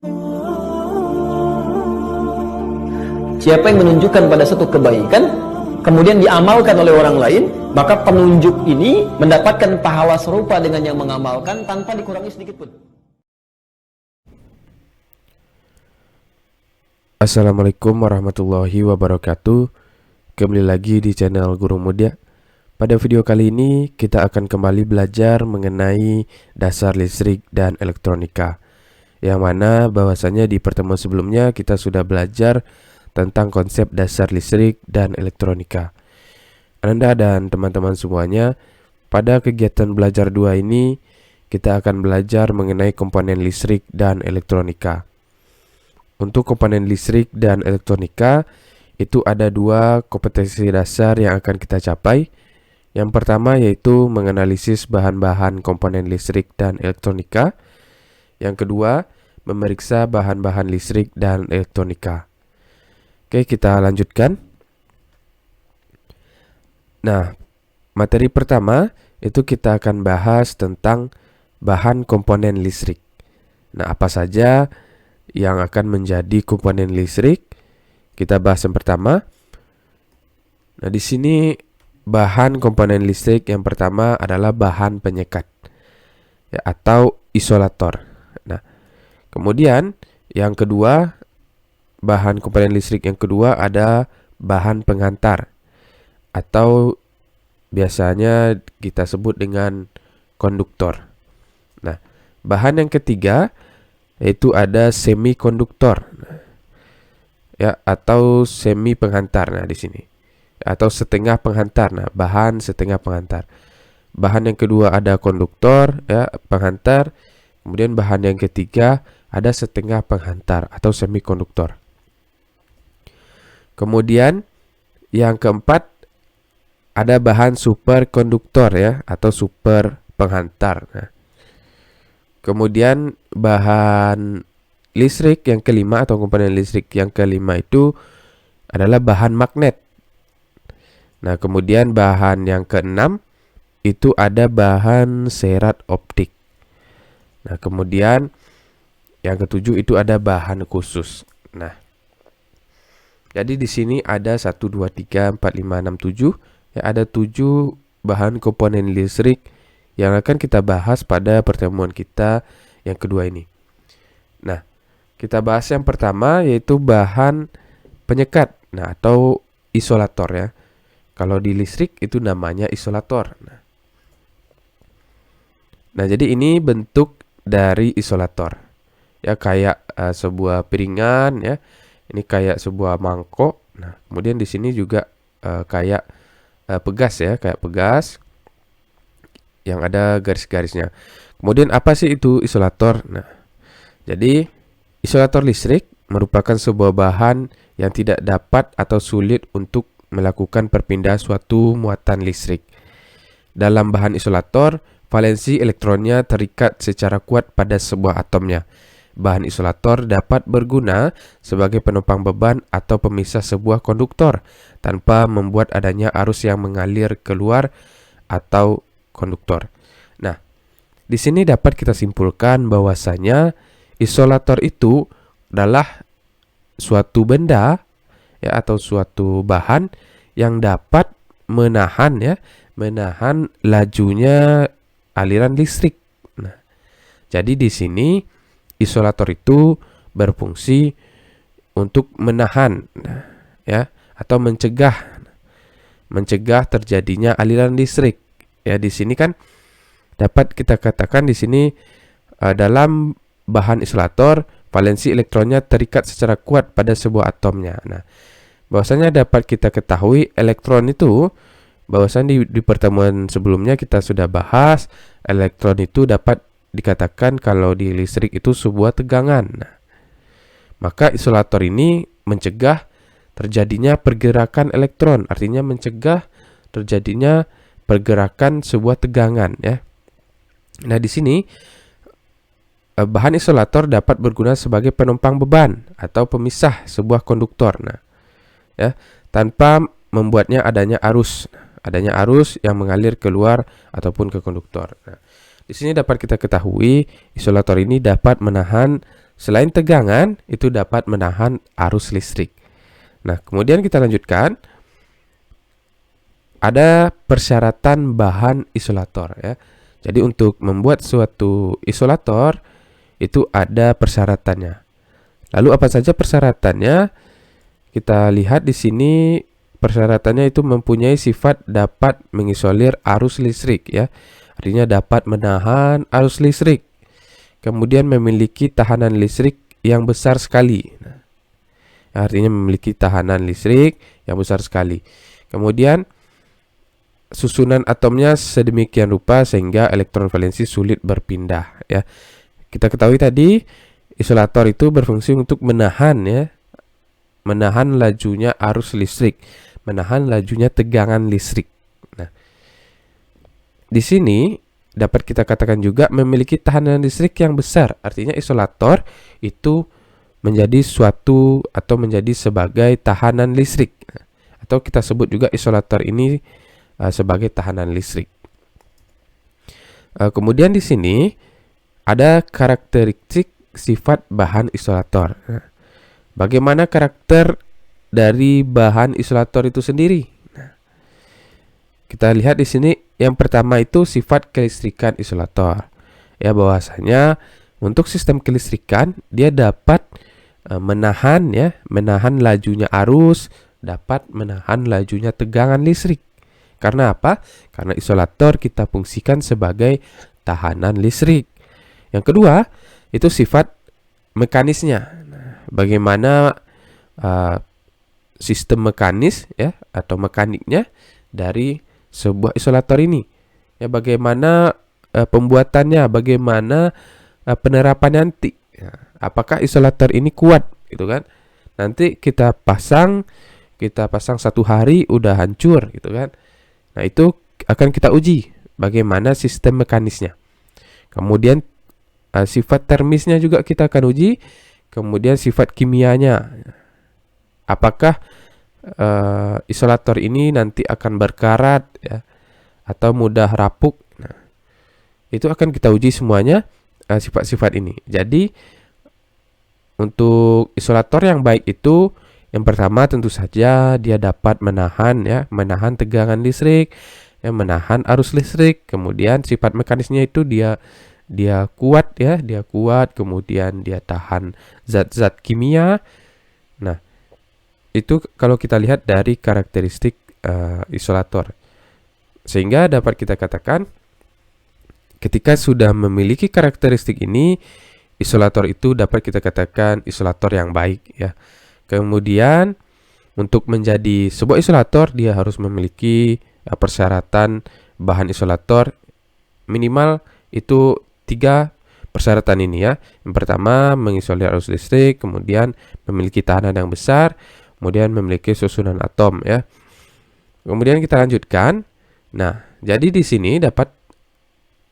Siapa yang menunjukkan pada satu kebaikan, kemudian diamalkan oleh orang lain, maka penunjuk ini mendapatkan pahala serupa dengan yang mengamalkan tanpa dikurangi sedikit pun. Assalamualaikum warahmatullahi wabarakatuh. Kembali lagi di channel Guru Muda. Pada video kali ini kita akan kembali belajar mengenai dasar listrik dan elektronika, yang mana bahwasanya di pertemuan sebelumnya kita sudah belajar tentang konsep dasar listrik dan elektronika. Anda dan teman-teman semuanya, pada kegiatan belajar 2 ini kita akan belajar mengenai komponen listrik dan elektronika. Untuk komponen listrik dan elektronika itu ada 2 kompetensi dasar yang akan kita capai. Yang pertama yaitu menganalisis bahan-bahan komponen listrik dan elektronika. Yang kedua, memeriksa bahan-bahan listrik dan elektronika. Oke, kita lanjutkan. Nah, materi pertama itu kita akan bahas tentang bahan komponen listrik. Nah, apa saja yang akan menjadi komponen listrik? Kita bahas yang pertama. Nah, di sini bahan komponen listrik yang pertama adalah bahan penyekat, ya, atau isolator. Nah, kemudian yang kedua, bahan komponen listrik yang kedua ada bahan penghantar, atau biasanya kita sebut dengan konduktor. Nah, bahan yang ketiga yaitu ada semikonduktor, ya, atau semi penghantar. Nah, di sini atau setengah penghantar. Nah, bahan setengah penghantar. Bahan yang kedua ada konduktor, ya, penghantar. Kemudian bahan yang ketiga ada setengah penghantar atau semikonduktor. Kemudian yang keempat ada bahan superkonduktor, ya, atau super penghantar. Nah, kemudian bahan listrik yang kelima atau komponen listrik yang kelima itu adalah bahan magnet. Nah, kemudian bahan yang keenam itu ada bahan serat optik. Nah, kemudian yang ketujuh itu ada bahan khusus. Nah, jadi di sini ada 1, 2, 3, 4, 5, 6, 7. Ya, ada 7 bahan komponen listrik yang akan kita bahas pada pertemuan kita yang kedua ini. Nah, kita bahas yang pertama yaitu bahan penyekat, nah, atau isolator, ya. Kalau di listrik itu namanya isolator. Nah, jadi ini bentuk dari isolator. Ya, kayak sebuah piringan, ya. Ini kayak sebuah mangkok. Nah, kemudian di sini juga kayak pegas, ya, kayak pegas yang ada garis-garisnya. Kemudian apa sih itu isolator? Nah, jadi isolator listrik merupakan sebuah bahan yang tidak dapat atau sulit untuk melakukan perpindahan suatu muatan listrik. Dalam bahan isolator, valensi elektronnya terikat secara kuat pada sebuah atomnya. Bahan isolator dapat berguna sebagai penopang beban atau pemisah sebuah konduktor tanpa membuat adanya arus yang mengalir keluar atau konduktor. Nah, di sini dapat kita simpulkan bahwasanya isolator itu adalah suatu benda, ya, atau suatu bahan yang dapat menahan lajunya aliran listrik. Nah, jadi di sini isolator itu berfungsi untuk menahan, ya, atau mencegah terjadinya aliran listrik. Ya, di sini kan dapat kita katakan di sini dalam bahan isolator valensi elektronnya terikat secara kuat pada sebuah atomnya. Nah, bahwasanya dapat kita ketahui elektron itu, bahwasanya di pertemuan sebelumnya kita sudah bahas elektron itu dapat dikatakan kalau di listrik itu sebuah tegangan. Nah, maka isolator ini mencegah terjadinya pergerakan elektron, artinya mencegah terjadinya pergerakan sebuah tegangan, ya. Nah, di sini bahan isolator dapat berguna sebagai penopang beban atau pemisah sebuah konduktor. Nah, ya, tanpa membuatnya adanya arus yang mengalir keluar ataupun ke konduktor. Nah, di sini dapat kita ketahui isolator ini dapat menahan Selain tegangan, itu dapat menahan arus listrik. Nah, kemudian kita lanjutkan. Ada persyaratan bahan isolator ya. Jadi untuk membuat suatu isolator itu ada persyaratannya. Lalu apa saja persyaratannya? Kita lihat di sini persyaratannya itu mempunyai sifat dapat mengisolir arus listrik ya. Artinya dapat menahan arus listrik. Kemudian memiliki tahanan listrik yang besar sekali. Nah, artinya memiliki tahanan listrik yang besar sekali. Kemudian susunan atomnya sedemikian rupa sehingga elektron valensi sulit berpindah ya. Kita ketahui tadi isolator itu berfungsi untuk menahan ya, menahan lajunya arus listrik, menahan lajunya tegangan listrik. Nah, di sini dapat kita katakan juga memiliki tahanan listrik yang besar. Artinya isolator itu menjadi suatu atau menjadi sebagai tahanan listrik. Atau kita sebut juga isolator ini sebagai tahanan listrik. Kemudian di sini ada karakteristik sifat bahan isolator. Bagaimana karakter dari bahan isolator itu sendiri? Kita lihat di sini yang pertama itu sifat kelistrikan isolator. Ya, bahwasanya untuk sistem kelistrikan dia dapat menahan lajunya arus, dapat menahan lajunya tegangan listrik. Karena apa? Karena isolator kita fungsikan sebagai tahanan listrik. Yang kedua, itu sifat mekanisnya. Nah, bagaimana sistem mekanis ya atau mekaniknya dari sebuah isolator ini? Ya, bagaimana pembuatannya, bagaimana penerapannya nanti? Ya, apakah isolator ini kuat, gitu kan? Nanti kita pasang 1 hari udah hancur, gitu kan? Nah, itu akan kita uji bagaimana sistem mekanisnya. Kemudian sifat termisnya juga kita akan uji. Kemudian sifat kimianya. Apakah isolator ini nanti akan berkarat ya, atau mudah rapuh. Nah, itu akan kita uji semuanya sifat-sifat ini. Jadi untuk isolator yang baik itu yang pertama tentu saja dia dapat menahan tegangan listrik, menahan arus listrik. Kemudian sifat mekanisnya itu dia kuat ya, kemudian dia tahan zat-zat kimia. Nah, itu kalau kita lihat dari karakteristik isolator. Sehingga dapat kita katakan ketika sudah memiliki karakteristik ini, isolator itu dapat kita katakan isolator yang baik ya. Kemudian untuk menjadi sebuah isolator dia harus memiliki persyaratan bahan isolator minimal itu 3 persyaratan ini ya. Yang pertama mengisolir arus listrik, kemudian memiliki tahanan yang besar, kemudian memiliki susunan atom ya. Kemudian kita lanjutkan. Nah, jadi di sini dapat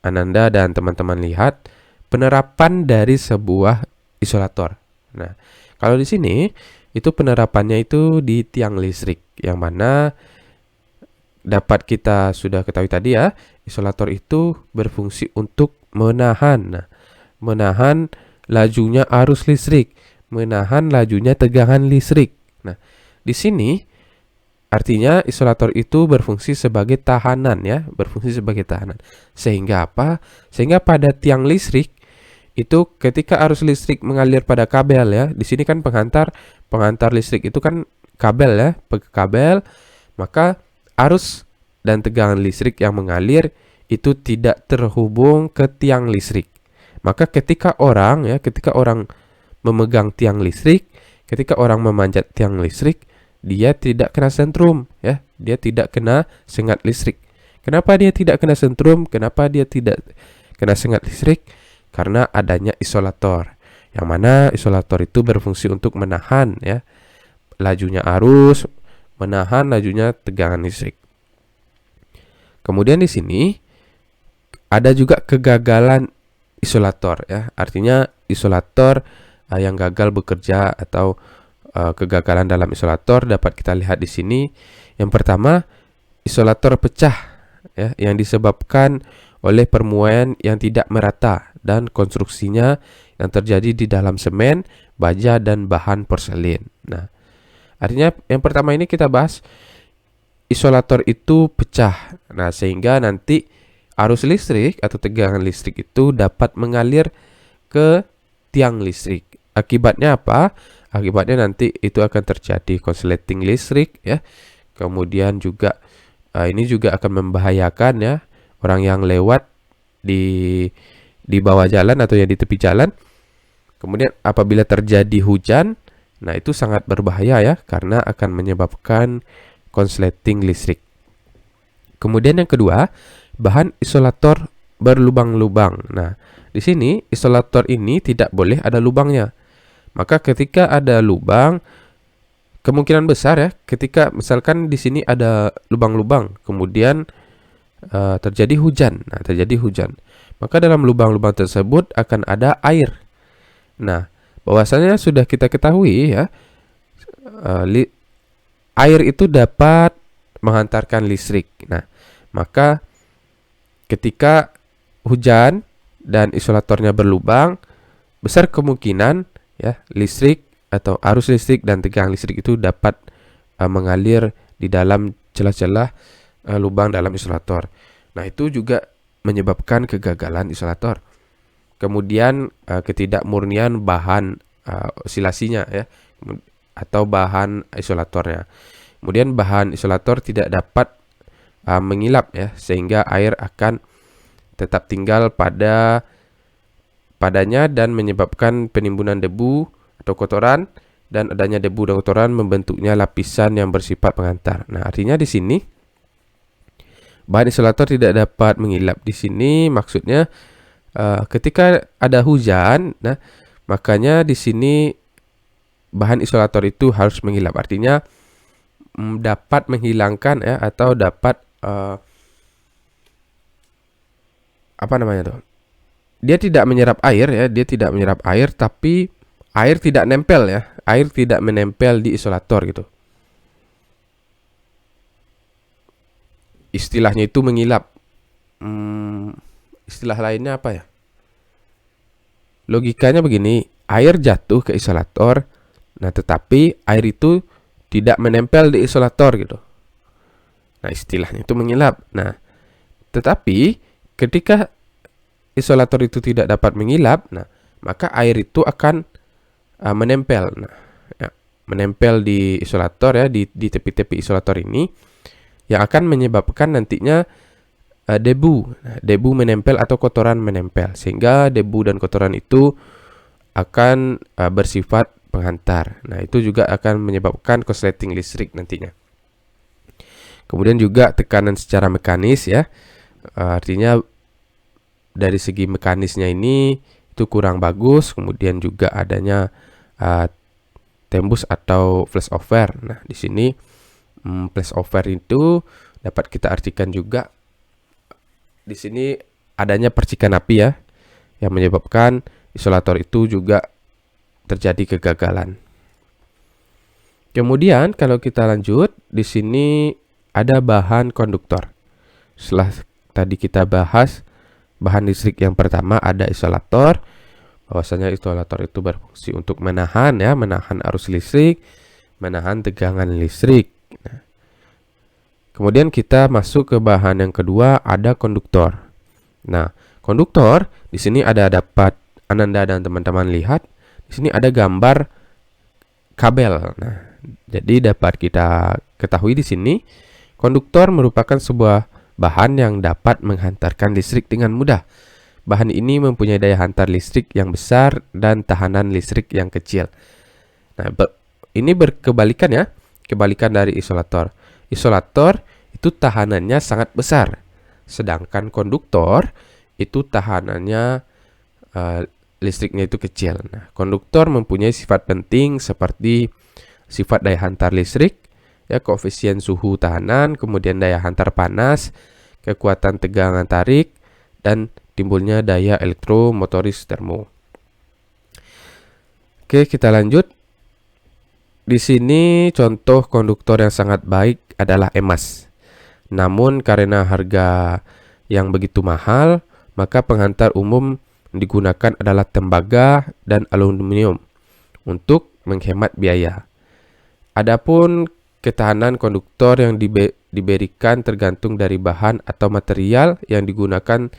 Ananda dan teman-teman lihat penerapan dari sebuah isolator. Nah, kalau di sini itu penerapannya itu di tiang listrik, yang mana dapat kita sudah ketahui tadi ya, isolator itu berfungsi untuk menahan lajunya arus listrik, menahan lajunya tegangan listrik. Nah, di sini artinya isolator itu berfungsi sebagai tahanan ya, Sehingga apa? Sehingga pada tiang listrik itu ketika arus listrik mengalir pada kabel ya, di sini kan pengantar listrik itu kan kabel ya, kabel, maka arus dan tegangan listrik yang mengalir itu tidak terhubung ke tiang listrik. Maka ketika orang memegang tiang listrik, ketika orang memanjat tiang listrik, dia tidak kena sentrum ya, dia tidak kena sengat listrik. Kenapa dia tidak kena sentrum? Kenapa dia tidak kena sengat listrik? Karena adanya isolator, yang mana isolator itu berfungsi untuk menahan ya lajunya arus, menahan lajunya tegangan listrik. Kemudian di sini ada juga kegagalan isolator ya, artinya isolator yang gagal bekerja atau kegagalan dalam isolator dapat kita lihat di sini. Yang pertama, isolator pecah ya, yang disebabkan oleh permuaian yang tidak merata dan konstruksinya yang terjadi di dalam semen, baja, dan bahan porselin. Nah, artinya yang pertama ini kita bahas isolator itu pecah. Nah, sehingga nanti arus listrik atau tegangan listrik itu dapat mengalir ke tiang listrik. Akibatnya apa? Akibatnya nanti itu akan terjadi konsleting listrik ya. Kemudian juga ini juga akan membahayakan ya orang yang lewat di bawah jalan atau yang di tepi jalan. Kemudian apabila terjadi hujan, nah itu sangat berbahaya ya karena akan menyebabkan konsleting listrik. Kemudian yang kedua, bahan isolator berlubang-lubang. Nah, di sini isolator ini tidak boleh ada lubangnya. Maka ketika ada lubang, kemungkinan besar ya, ketika misalkan di sini ada lubang-lubang, kemudian terjadi hujan. Nah, terjadi hujan. Maka dalam lubang-lubang tersebut akan ada air. Nah, bahwasanya sudah kita ketahui ya, air itu dapat menghantarkan listrik. Nah, maka ketika hujan dan isolatornya berlubang, besar kemungkinan ya listrik atau arus listrik dan tegangan listrik itu dapat mengalir di dalam celah-celah lubang dalam isolator. Nah, itu juga menyebabkan kegagalan isolator. Kemudian ketidakmurnian bahan osilasinya ya atau bahan isolatornya. Kemudian bahan isolator tidak dapat mengilap ya sehingga air akan tetap tinggal padanya dan menyebabkan penimbunan debu atau kotoran, dan adanya debu dan kotoran membentuknya lapisan yang bersifat penghantar. Nah, artinya di sini bahan isolator tidak dapat mengilap. Di sini maksudnya ketika ada hujan, nah makanya di sini bahan isolator itu harus mengilap. Artinya dapat menghilangkan ya atau dapat apa namanya tuh? Dia tidak menyerap air ya, dia tidak menyerap air, tapi air tidak nempel ya, air tidak menempel di isolator gitu. Istilahnya itu mengilap. Istilah lainnya apa ya? Logikanya begini, air jatuh ke isolator, nah tetapi air itu tidak menempel di isolator gitu. Nah, istilahnya itu mengilap. Nah, tetapi ketika isolator itu tidak dapat mengilap, nah maka air itu akan menempel. Nah, ya, menempel di isolator ya, di tepi-tepi isolator ini yang akan menyebabkan nantinya debu. Nah, debu menempel atau kotoran menempel, sehingga debu dan kotoran itu akan bersifat penghantar. Nah, itu juga akan menyebabkan konsleting listrik nantinya. Kemudian juga tekanan secara mekanis ya, artinya dari segi mekanisnya ini itu kurang bagus. Kemudian juga adanya tembus atau flashover. Nah, di sini flashover itu dapat kita artikan juga di sini adanya percikan api ya, yang menyebabkan isolator itu juga terjadi kegagalan. Kemudian kalau kita lanjut, di sini ada bahan konduktor. Setelah tadi kita bahas bahan listrik yang pertama ada isolator, bahwasanya isolator itu berfungsi untuk menahan arus listrik, menahan tegangan listrik. Nah, kemudian kita masuk ke bahan yang kedua, ada konduktor. Nah, konduktor di sini dapat Ananda dan teman-teman lihat, di sini ada gambar kabel. Nah, jadi dapat kita ketahui di sini konduktor merupakan sebuah bahan yang dapat menghantarkan listrik dengan mudah. Bahan ini mempunyai daya hantar listrik yang besar dan tahanan listrik yang kecil. Nah, ini berkebalikan ya, kebalikan dari isolator. Isolator itu tahanannya sangat besar, sedangkan konduktor itu tahanannya listriknya itu kecil. Nah, konduktor mempunyai sifat penting seperti sifat daya hantar listrik, ya, koefisien suhu tahanan, kemudian daya hantar panas, kekuatan tegangan tarik, dan timbulnya daya elektromotoris termo. Oke, kita lanjut. Di sini contoh konduktor yang sangat baik adalah emas. Namun karena harga yang begitu mahal, maka penghantar umum digunakan adalah tembaga dan aluminium untuk menghemat biaya. Adapun ketahanan konduktor yang diberikan tergantung dari bahan atau material yang digunakan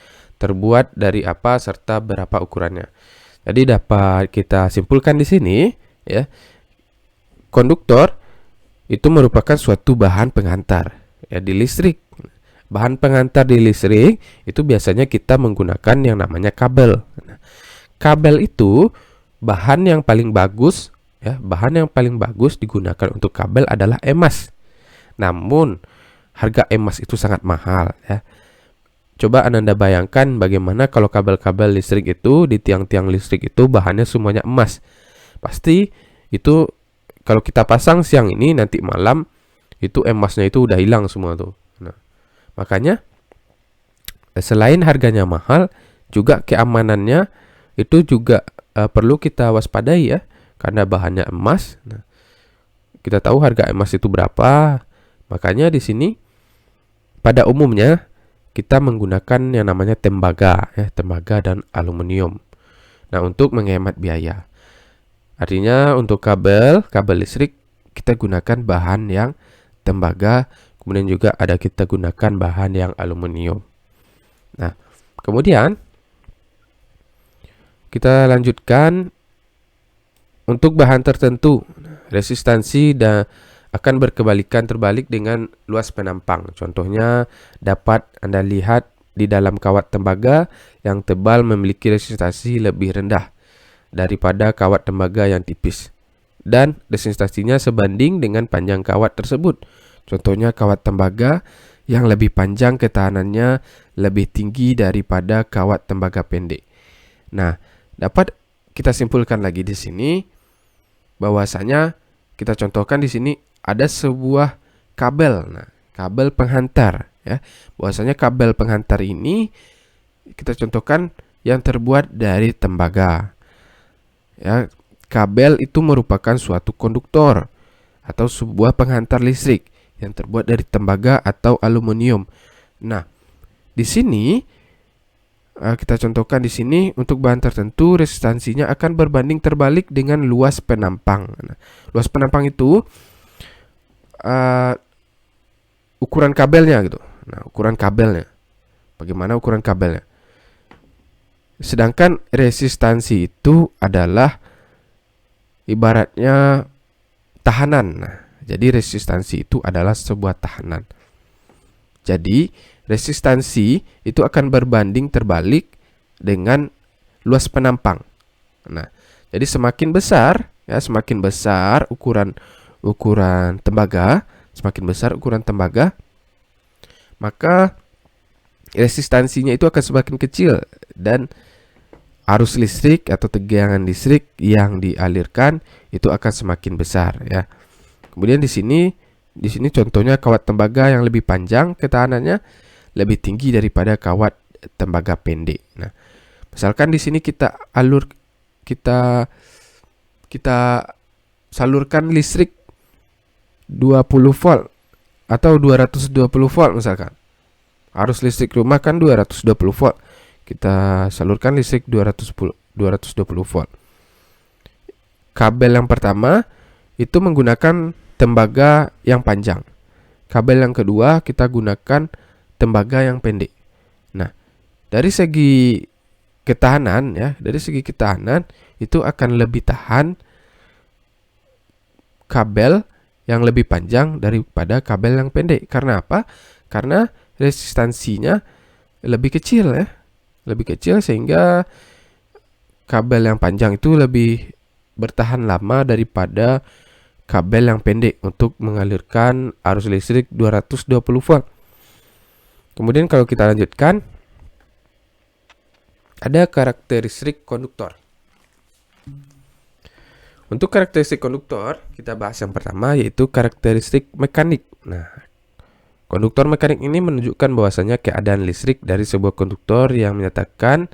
terbuat dari apa serta berapa ukurannya. Jadi dapat kita simpulkan di sini ya, konduktor itu merupakan suatu bahan pengantar ya di listrik. Bahan pengantar di listrik itu biasanya kita menggunakan yang namanya kabel. Kabel itu bahan yang paling bagus ya, bahan yang paling bagus digunakan untuk kabel adalah emas. Namun harga emas itu sangat mahal ya. Coba Anda bayangkan bagaimana kalau kabel-kabel listrik itu di tiang-tiang listrik itu bahannya semuanya emas. Pasti itu kalau kita pasang siang ini, nanti malam itu emasnya itu udah hilang semua tuh. Nah, makanya selain harganya mahal, juga keamanannya itu juga perlu kita waspadai ya, karena bahannya emas. Nah, kita tahu harga emas itu berapa. Makanya di sini pada umumnya kita menggunakan yang namanya tembaga ya, tembaga dan aluminium. Nah, untuk menghemat biaya. Artinya untuk kabel listrik kita gunakan bahan yang tembaga, kemudian juga ada kita gunakan bahan yang aluminium. Nah, kemudian kita lanjutkan untuk bahan tertentu, resistansi dan akan terbalik dengan luas penampang. Contohnya dapat Anda lihat di dalam kawat tembaga yang tebal memiliki resistansi lebih rendah daripada kawat tembaga yang tipis, dan resistansinya sebanding dengan panjang kawat tersebut. Contohnya kawat tembaga yang lebih panjang ketahanannya lebih tinggi daripada kawat tembaga pendek. Nah, dapat kita simpulkan lagi di sini bahwasanya kita contohkan di sini ada sebuah kabel. Nah, kabel penghantar ya. Bahwasanya kabel penghantar ini kita contohkan yang terbuat dari tembaga. Ya, kabel itu merupakan suatu konduktor atau sebuah penghantar listrik yang terbuat dari tembaga atau aluminium. Nah, di sini kita contohkan di sini untuk bahan tertentu resistansinya akan berbanding terbalik dengan luas penampang. Nah, luas penampang itu ukuran kabelnya gitu. Nah, ukuran kabelnya. Bagaimana ukuran kabelnya? Sedangkan resistansi itu adalah ibaratnya tahanan. Nah, jadi resistansi itu adalah sebuah tahanan. Jadi resistansi itu akan berbanding terbalik dengan luas penampang. Nah, jadi semakin besar ya, semakin besar ukuran tembaga, maka resistansinya itu akan semakin kecil dan arus listrik atau tegangan listrik yang dialirkan itu akan semakin besar ya. Kemudian di sini contohnya kawat tembaga yang lebih panjang ketahanannya lebih tinggi daripada kawat tembaga pendek. Nah, misalkan di sini kita salurkan listrik 20 volt atau 220 volt misalkan. Arus listrik rumah kan 220 volt. Kita salurkan listrik 220 volt. Kabel yang pertama itu menggunakan tembaga yang panjang. Kabel yang kedua kita gunakan tembaga yang pendek. Nah, dari segi ketahanan itu akan lebih tahan kabel yang lebih panjang daripada kabel yang pendek. Karena apa? Karena resistansinya lebih kecil ya. Lebih kecil sehingga kabel yang panjang itu lebih bertahan lama daripada kabel yang pendek untuk mengalirkan arus listrik 220 volt. Kemudian kalau kita lanjutkan, ada karakteristik konduktor. Untuk karakteristik konduktor, kita bahas yang pertama yaitu karakteristik mekanik. Nah, konduktor mekanik ini menunjukkan bahwasanya keadaan listrik dari sebuah konduktor yang menyatakan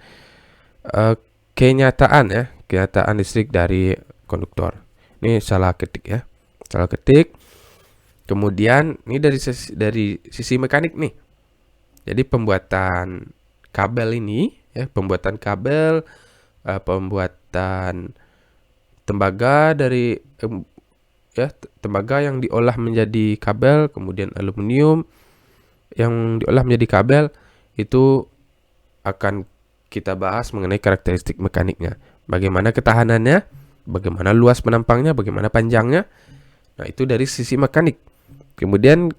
kenyataan listrik dari konduktor. Ini salah ketik ya. Salah ketik. Kemudian ini dari sisi mekanik nih. Jadi pembuatan kabel ini ya, pembuatan kabel, pembuatan tembaga dari tembaga yang diolah menjadi kabel, kemudian aluminium yang diolah menjadi kabel. Itu akan kita bahas mengenai karakteristik mekaniknya. Bagaimana ketahanannya, bagaimana luas penampangnya, bagaimana panjangnya. Nah, itu dari sisi mekanik. Kemudian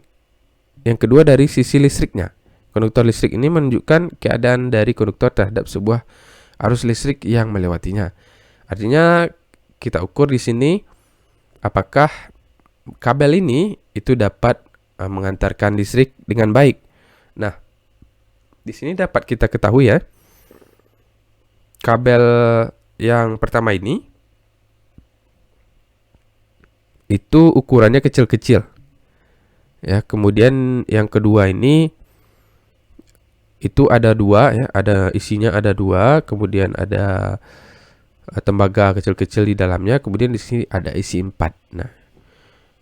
yang kedua dari sisi listriknya. Konduktor listrik ini menunjukkan keadaan dari konduktor terhadap sebuah arus listrik yang melewatinya. Artinya kita ukur di sini apakah kabel ini itu dapat mengantarkan listrik dengan baik. Nah, di sini dapat kita ketahui ya, kabel yang pertama ini itu ukurannya kecil-kecil. Ya, kemudian yang kedua ini itu ada dua ya, ada isinya ada dua, kemudian ada tembaga kecil-kecil di dalamnya, kemudian di sini ada isi 4. Nah,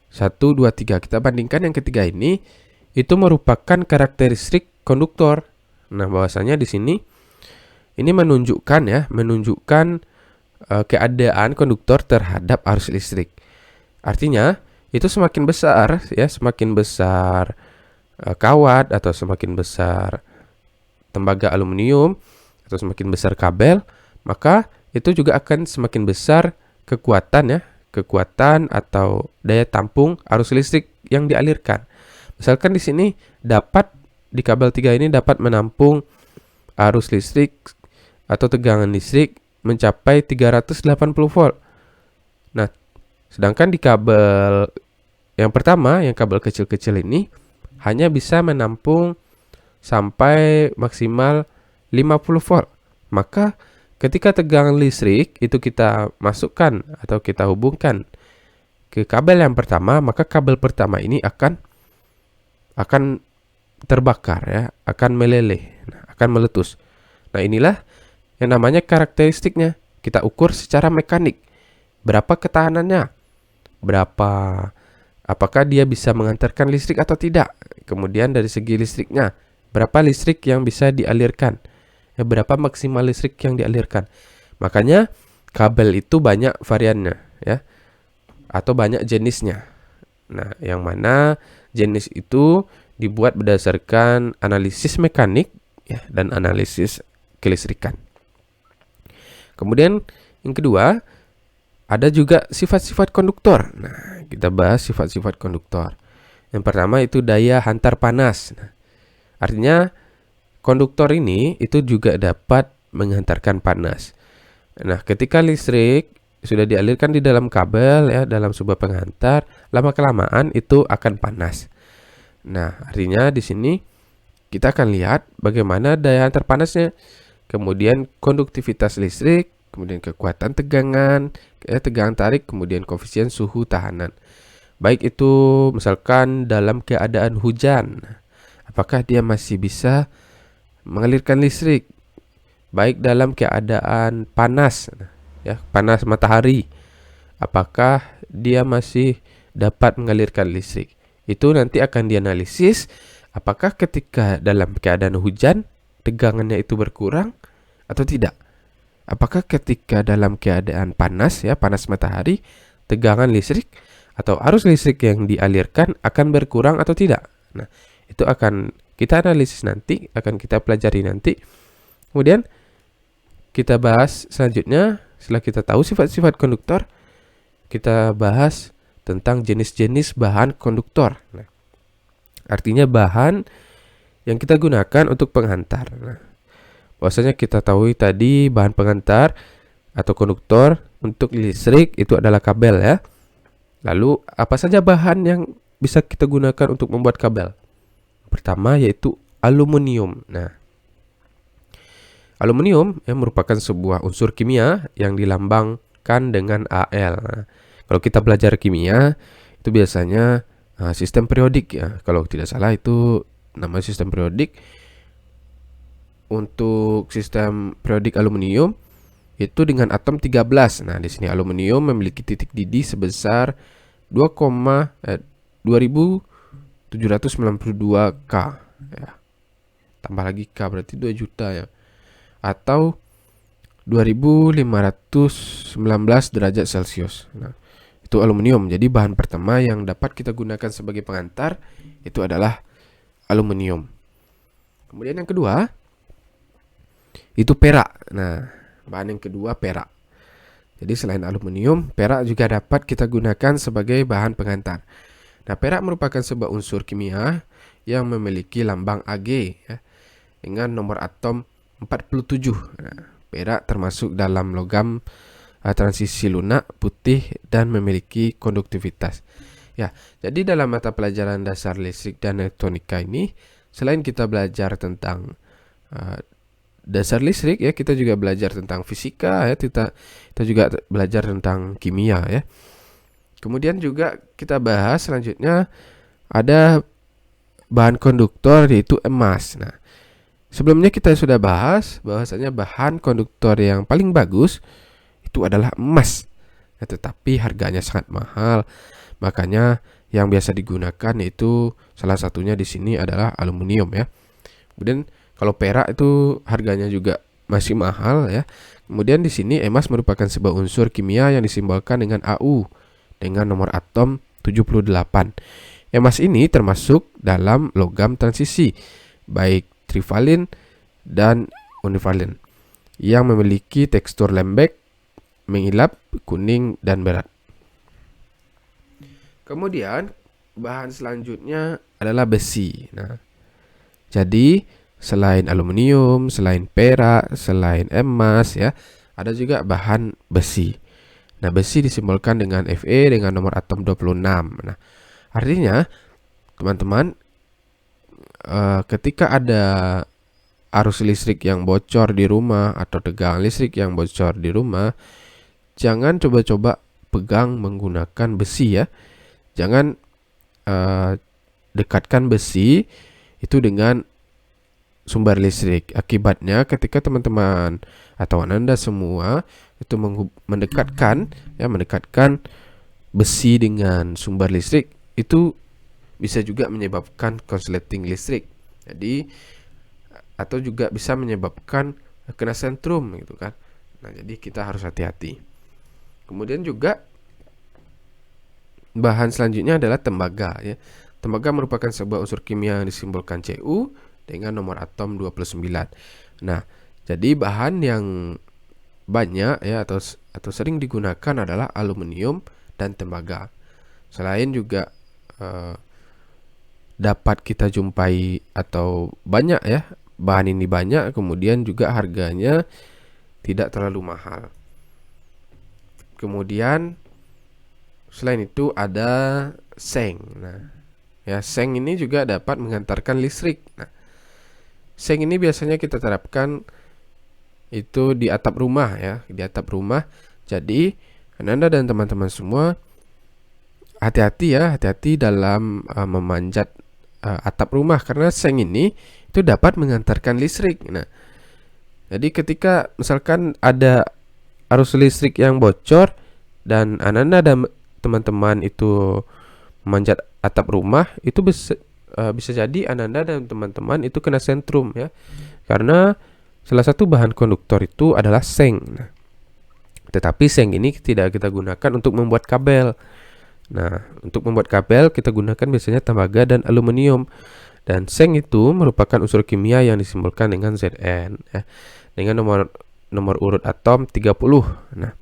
1, 2, 3. Kita bandingkan yang ketiga ini, itu merupakan karakteristik konduktor. Nah, bahwasanya di sini ini menunjukkan keadaan konduktor terhadap arus listrik. Artinya, itu semakin besar ya, semakin besar kawat atau semakin besar tembaga aluminium atau semakin besar kabel, maka itu juga akan semakin besar kekuatan atau daya tampung arus listrik yang dialirkan. Misalkan di sini di kabel 3 ini dapat menampung arus listrik atau tegangan listrik mencapai 380 volt. Nah, sedangkan di kabel yang pertama, yang kabel kecil-kecil ini hanya bisa menampung sampai maksimal 50 volt. Maka ketika tegangan listrik itu kita masukkan atau kita hubungkan ke kabel yang pertama, maka kabel pertama ini akan terbakar ya, akan meleleh, akan meletus. Nah, inilah yang namanya karakteristiknya. Kita ukur secara mekanik. Berapa ketahanannya? Apakah dia bisa mengantarkan listrik atau tidak? Kemudian dari segi listriknya, berapa listrik yang bisa dialirkan? Ya, berapa maksimal listrik yang dialirkan? Makanya kabel itu banyak variannya ya, atau banyak jenisnya. Nah, yang mana jenis itu dibuat berdasarkan analisis mekanik ya, dan analisis kelistrikan. Kemudian yang kedua, ada juga sifat-sifat konduktor. Nah, kita bahas sifat-sifat konduktor. Yang pertama itu daya hantar panas. Nah, artinya konduktor ini itu juga dapat menghantarkan panas. Nah, ketika listrik sudah dialirkan di dalam kabel ya, dalam sebuah penghantar, lama-kelamaan itu akan panas. Nah, artinya di sini kita akan lihat bagaimana daya hantar panasnya, kemudian konduktivitas listrik, kemudian kekuatan tegangan tarik, kemudian koefisien suhu tahanan. Baik itu misalkan dalam keadaan hujan, apakah dia masih bisa mengalirkan listrik? Baik dalam keadaan panas, ya, panas matahari, apakah dia masih dapat mengalirkan listrik? Itu nanti akan dianalisis apakah ketika dalam keadaan hujan tegangannya itu berkurang atau tidak. Apakah ketika dalam keadaan panas ya, panas matahari, tegangan listrik atau arus listrik yang dialirkan akan berkurang atau tidak. Nah, itu akan kita analisis nanti, akan kita pelajari nanti. Kemudian kita bahas selanjutnya, setelah kita tahu sifat-sifat konduktor, kita bahas tentang jenis-jenis bahan konduktor. Nah, artinya bahan yang kita gunakan untuk penghantar. Nah, bahwasanya kita tahu tadi bahan penghantar atau konduktor untuk listrik itu adalah kabel ya. Lalu apa saja bahan yang bisa kita gunakan untuk membuat kabel? Pertama yaitu aluminium. Nah, aluminium yang merupakan sebuah unsur kimia yang dilambangkan dengan Al. Nah, kalau kita belajar kimia itu biasanya sistem periodik ya. Kalau tidak salah itu namanya sistem periodik. Untuk sistem periodik aluminium itu dengan atom 13. Nah, di sini aluminium memiliki titik didih sebesar 2792 K ya. Tambah lagi K berarti 2 juta ya. atau 2519 derajat Celcius. Nah, itu aluminium. Jadi bahan pertama yang dapat kita gunakan sebagai pengantar itu adalah aluminium. Kemudian yang kedua itu perak. Nah, bahan yang kedua perak. Jadi selain aluminium, perak juga dapat kita gunakan sebagai bahan pengantar. Nah, perak merupakan sebuah unsur kimia yang memiliki lambang Ag ya, dengan nomor atom 47. Nah, perak termasuk dalam logam transisi lunak, putih, dan memiliki konduktivitas. Ya, jadi dalam mata pelajaran dasar listrik dan elektronika ini, selain kita belajar tentang dasar listrik ya, kita juga belajar tentang fisika ya, kita juga belajar tentang kimia ya. Kemudian juga kita bahas selanjutnya ada bahan konduktor yaitu emas. Nah, sebelumnya kita sudah bahas bahwasanya bahan konduktor yang paling bagus itu adalah emas. Nah, tetapi harganya sangat mahal. Makanya yang biasa digunakan itu salah satunya di sini adalah aluminium ya. Kemudian kalau perak itu harganya juga masih mahal ya. Kemudian di sini emas merupakan sebuah unsur kimia yang disimbolkan dengan Au dengan nomor atom 78. Emas ini termasuk dalam logam transisi, baik trivalent dan univalent, yang memiliki tekstur lembek, mengilap, kuning, dan berat. Kemudian bahan selanjutnya adalah besi. Nah, jadi selain aluminium, selain perak, selain emas ya, ada juga bahan besi. Nah, besi disimbolkan dengan Fe dengan nomor atom 26. Nah, artinya teman-teman, ketika ada arus listrik yang bocor di rumah atau tegangan listrik yang bocor di rumah, jangan coba-coba pegang menggunakan besi ya. Jangan dekatkan besi itu dengan sumber listrik. Akibatnya ketika teman-teman atau Anda semua itu mendekatkan besi dengan sumber listrik, itu bisa juga menyebabkan konsleting listrik. Jadi atau juga bisa menyebabkan kena sentrum gitu kan. Nah, jadi kita harus hati-hati. Kemudian juga bahan selanjutnya adalah tembaga ya. Tembaga merupakan sebuah unsur kimia yang disimbolkan Cu dengan nomor atom 29. Nah, jadi bahan yang banyak ya atau sering digunakan adalah aluminium dan tembaga. Selain juga dapat kita jumpai atau banyak ya, bahan ini banyak, kemudian juga harganya tidak terlalu mahal. Kemudian selain itu ada seng. Nah, ya, seng ini juga dapat mengantarkan listrik. Nah, seng ini biasanya kita terapkan itu di atap rumah ya, di atap rumah. Jadi Anda dan teman-teman semua hati-hati dalam memanjat atap rumah, karena seng ini itu dapat mengantarkan listrik. Nah, jadi ketika misalkan ada arus listrik yang bocor dan Anda dan teman-teman itu memanjat atap rumah, itu bisa jadi Anda dan teman-teman itu kena sentrum ya, karena salah satu bahan konduktor itu adalah seng. Nah, tetapi seng ini tidak kita gunakan untuk membuat kabel. Nah, untuk membuat kabel kita gunakan biasanya tembaga dan aluminium. Dan seng itu merupakan unsur kimia yang disimbolkan dengan Zn ya, dengan nomor urut atom 30. Nah,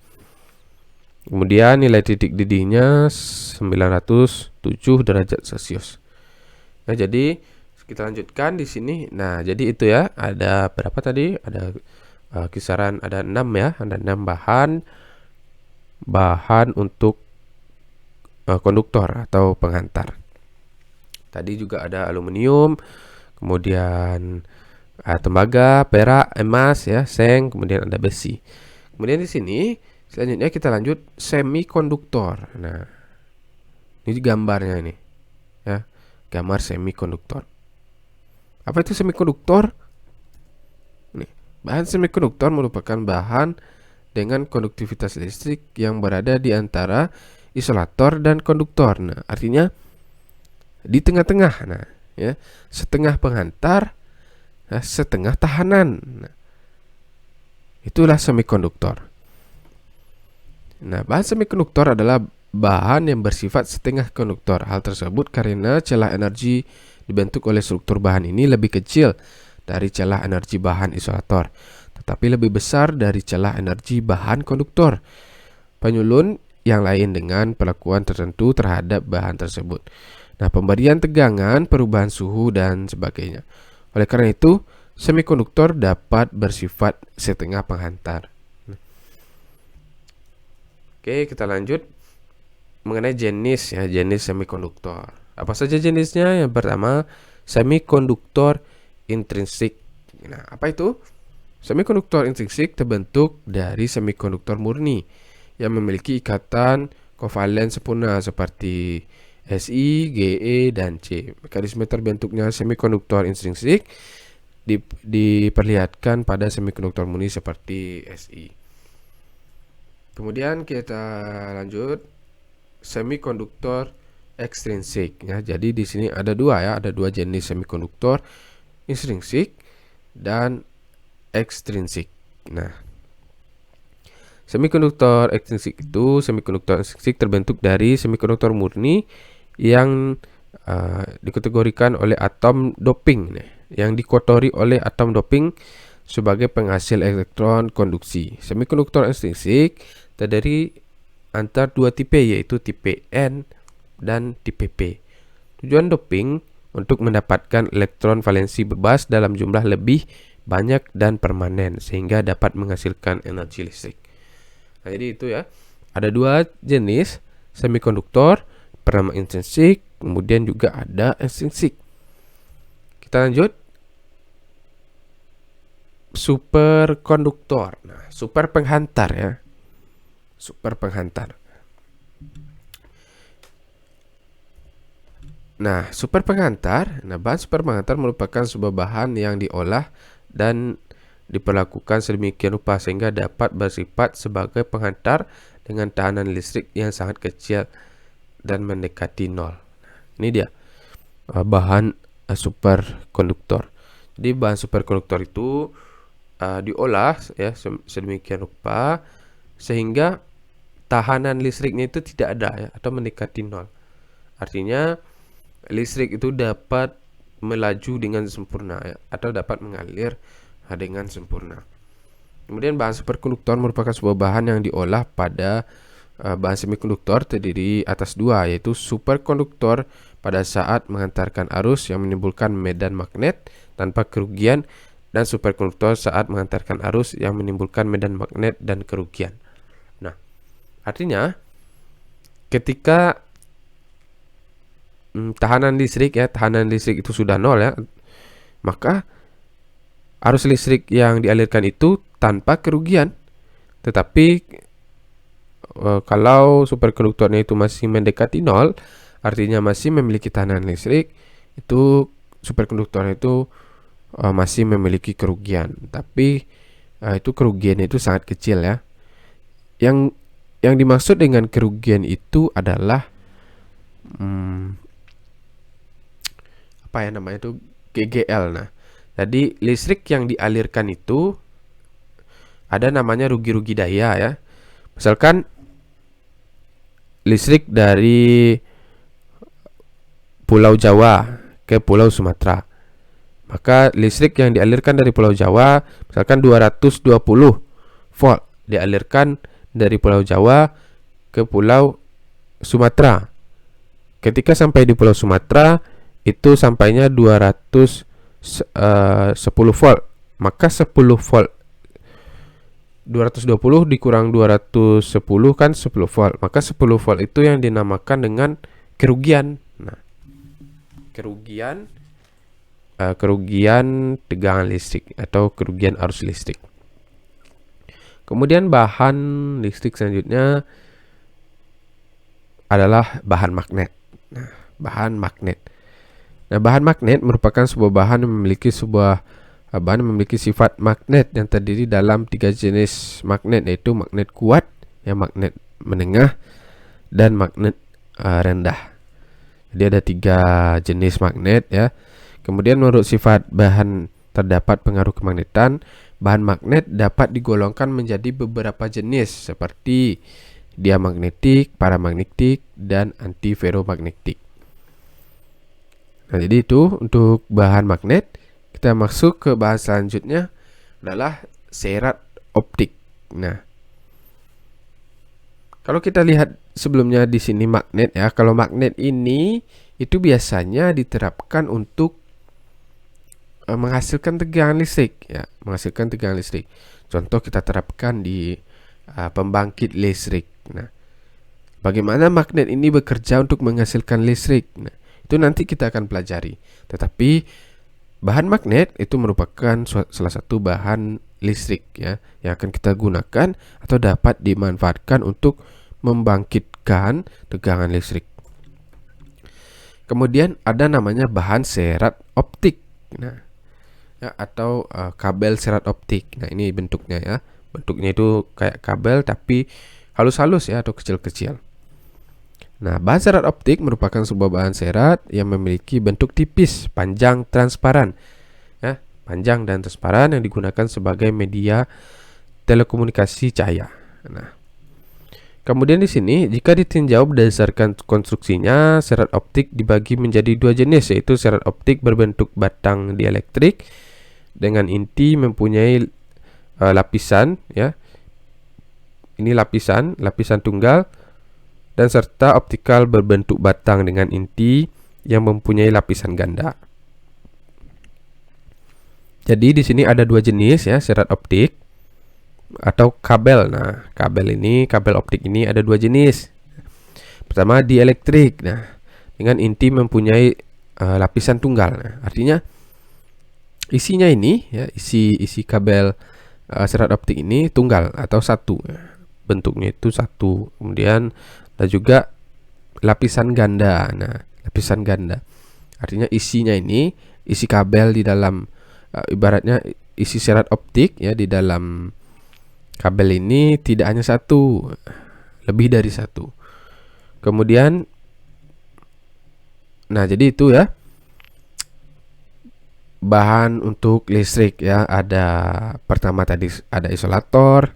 kemudian nilai titik didihnya 907 derajat Celcius. Nah, jadi kita lanjutkan di sini. Nah, jadi itu ya, ada berapa tadi? Ada kisaran ada 6 ya, ada 6 bahan untuk konduktor atau penghantar. Tadi juga ada aluminium, kemudian tembaga, perak, emas ya, seng, kemudian ada besi. Kemudian di sini selanjutnya kita lanjut semikonduktor. Nah, ini gambarnya ini ya, gambar semikonduktor. Apa itu semikonduktor? Nih, bahan semikonduktor merupakan bahan dengan konduktivitas listrik yang berada di antara isolator dan konduktor. Nah, artinya di tengah-tengah. Nah, ya, setengah penghantar, setengah tahanan. Nah, Itulah semikonduktor. Nah, bahan semikonduktor adalah bahan yang bersifat setengah konduktor. Hal tersebut karena celah energi dibentuk oleh struktur bahan ini lebih kecil dari celah energi bahan isolator, tetapi lebih besar dari celah energi bahan konduktor penyulun yang lain dengan perlakuan tertentu terhadap bahan tersebut. Nah, pemberian tegangan, perubahan suhu, dan sebagainya. Oleh karena itu, semikonduktor dapat bersifat setengah penghantar. Oke, kita lanjut mengenai jenis semikonduktor. Apa saja jenisnya? Yang pertama, semikonduktor intrinsik. Nah, apa itu? Semikonduktor intrinsik terbentuk dari semikonduktor murni yang memiliki ikatan kovalen sempurna seperti Si, Ge, dan C. Mekanisme terbentuknya semikonduktor intrinsik diperlihatkan pada semikonduktor murni seperti Si. Kemudian kita lanjut semikonduktor ekstrinsik ya. Jadi di sini ada dua jenis semikonduktor, intrinsik dan ekstrinsik. Nah, semikonduktor ekstrinsik itu semikonduktor ekstrinsik terbentuk dari semikonduktor murni yang dikategorikan oleh atom doping yang dikotori oleh atom doping sebagai penghasil elektron konduksi. Semikonduktor ekstrinsik terdiri antar dua tipe, yaitu tipe N dan tipe P. Tujuan doping untuk mendapatkan elektron valensi bebas dalam jumlah lebih banyak dan permanen sehingga dapat menghasilkan energi listrik. Nah, jadi itu ya. Ada dua jenis semikonduktor, pertama intrinsik, kemudian juga ada ekstrinsik. Kita lanjut. Superkonduktor. Nah, super penghantar ya. Super penghantar. Nah, super penghantar. Nah, bahan super penghantar merupakan sebuah bahan yang diolah dan diperlakukan sedemikian rupa sehingga dapat bersifat sebagai penghantar dengan tahanan listrik yang sangat kecil dan mendekati nol. Ini dia bahan superkonduktor. Jadi bahan superkonduktor itu diolah ya sedemikian rupa sehingga tahanan listriknya itu tidak ada ya, atau mendekati nol. Artinya listrik itu dapat melaju dengan sempurna ya, atau dapat mengalir dengan sempurna. Kemudian bahan superkonduktor merupakan sebuah bahan yang diolah pada bahan semikonduktor terdiri atas dua, yaitu superkonduktor pada saat mengantarkan arus yang menimbulkan medan magnet tanpa kerugian, dan superkonduktor saat mengantarkan arus yang menimbulkan medan magnet dan kerugian. Nah, artinya ketika tahanan listrik itu sudah nol ya, maka arus listrik yang dialirkan itu tanpa kerugian. Tetapi kalau superkonduktornya itu masih mendekati nol, artinya masih memiliki tahanan listrik, itu superkonduktornya itu masih memiliki kerugian. Tapi itu kerugian itu sangat kecil ya. Yang dimaksud dengan kerugian itu adalah GGL. Nah, jadi listrik yang dialirkan itu ada namanya rugi-rugi daya ya. Misalkan listrik dari Pulau Jawa ke Pulau Sumatera, maka listrik yang dialirkan dari Pulau Jawa misalkan 220 volt dialirkan dari Pulau Jawa ke Pulau Sumatera. Ketika sampai di Pulau Sumatera itu sampainya 210 volt, maka 10 volt 220 dikurang 210 kan 10 volt, maka 10 volt itu yang dinamakan dengan kerugian. Nah, kerugian tegangan listrik atau kerugian arus listrik. Kemudian bahan listrik selanjutnya adalah bahan magnet. Nah, bahan magnet. Nah, bahan magnet merupakan sebuah bahan yang memiliki sifat magnet yang terdiri dalam 3 jenis magnet, yaitu magnet kuat, magnet menengah, dan magnet rendah. Jadi ada 3 jenis magnet ya. Kemudian menurut sifat bahan terdapat pengaruh kemagnetan, bahan magnet dapat digolongkan menjadi beberapa jenis seperti diamagnetik, paramagnetik, dan antiferromagnetik. Nah, jadi itu untuk bahan magnet. Kita masuk ke bahan selanjutnya adalah serat optik. Nah, kalau kita lihat sebelumnya di sini magnet ya, kalau magnet ini itu biasanya diterapkan untuk menghasilkan tegangan listrik ya, menghasilkan tegangan listrik. Contoh kita terapkan di pembangkit listrik. Nah, bagaimana magnet ini bekerja untuk menghasilkan listrik? Nah, itu nanti kita akan pelajari. Tetapi bahan magnet itu merupakan salah satu bahan listrik ya, yang akan kita gunakan atau dapat dimanfaatkan untuk membangkitkan tegangan listrik. Kemudian ada namanya bahan serat optik. Nah, ya, atau kabel serat optik. Nah, ini bentuknya ya. Bentuknya itu kayak kabel tapi halus-halus ya, atau kecil-kecil. Nah, bahan serat optik merupakan sebuah bahan serat yang memiliki bentuk tipis, panjang, transparan. Ya, panjang dan transparan yang digunakan sebagai media telekomunikasi cahaya. Nah, kemudian di sini jika ditinjau berdasarkan konstruksinya, serat optik dibagi menjadi dua jenis, yaitu serat optik berbentuk batang dielektrik dengan inti mempunyai lapisan ya. Ini lapisan tunggal, dan serta optikal berbentuk batang dengan inti yang mempunyai lapisan ganda. Jadi di sini ada dua jenis ya serat optik atau kabel. Nah, kabel optik ini ada dua jenis. Pertama dielektrik. Nah, dengan inti mempunyai lapisan tunggal. Nah, artinya isinya ini ya, isi kabel serat optik ini tunggal atau satu. Bentuknya itu satu. Kemudian ada juga lapisan ganda. Nah, lapisan ganda artinya isinya ini, isi kabel di dalam ibaratnya isi serat optik ya, di dalam kabel ini tidak hanya satu, lebih dari satu. Kemudian nah, jadi itu ya bahan untuk listrik ya. Ada pertama tadi ada isolator,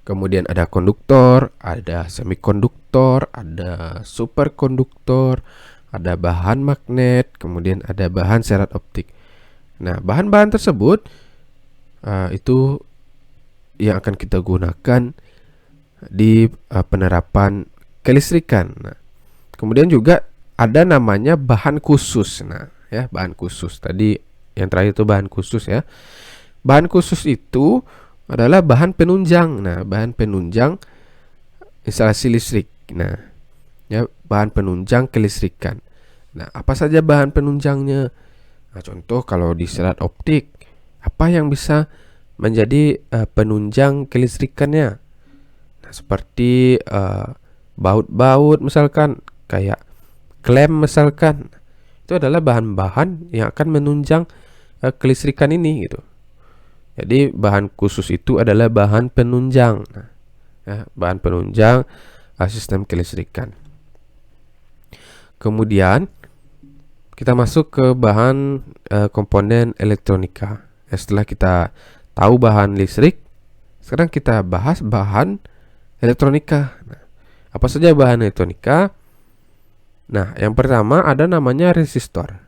kemudian ada konduktor, ada semikonduktor, ada superkonduktor, ada bahan magnet, kemudian ada bahan serat optik. Nah, bahan-bahan tersebut itu yang akan kita gunakan di penerapan kelistrikan. Nah, kemudian juga ada namanya bahan khusus. Nah, ya, bahan khusus. Tadi yang terakhir itu bahan khusus ya. Bahan khusus itu adalah bahan penunjang. Nah, bahan penunjang instalasi listrik. Nah, ya, bahan penunjang kelistrikan. Nah, apa saja bahan penunjangnya? Nah, contoh kalau di serat optik, apa yang bisa menjadi penunjang kelistrikannya? Nah, seperti baut-baut misalkan, kayak klem misalkan. Itu adalah bahan-bahan yang akan menunjang kelistrikan ini gitu. Jadi bahan khusus itu adalah bahan penunjang. Nah, ya, bahan penunjang sistem kelistrikan. Kemudian kita masuk ke bahan komponen elektronika. Setelah kita tahu bahan listrik, sekarang kita bahas bahan elektronika. Nah, apa saja bahan elektronika? Nah, yang pertama ada namanya resistor.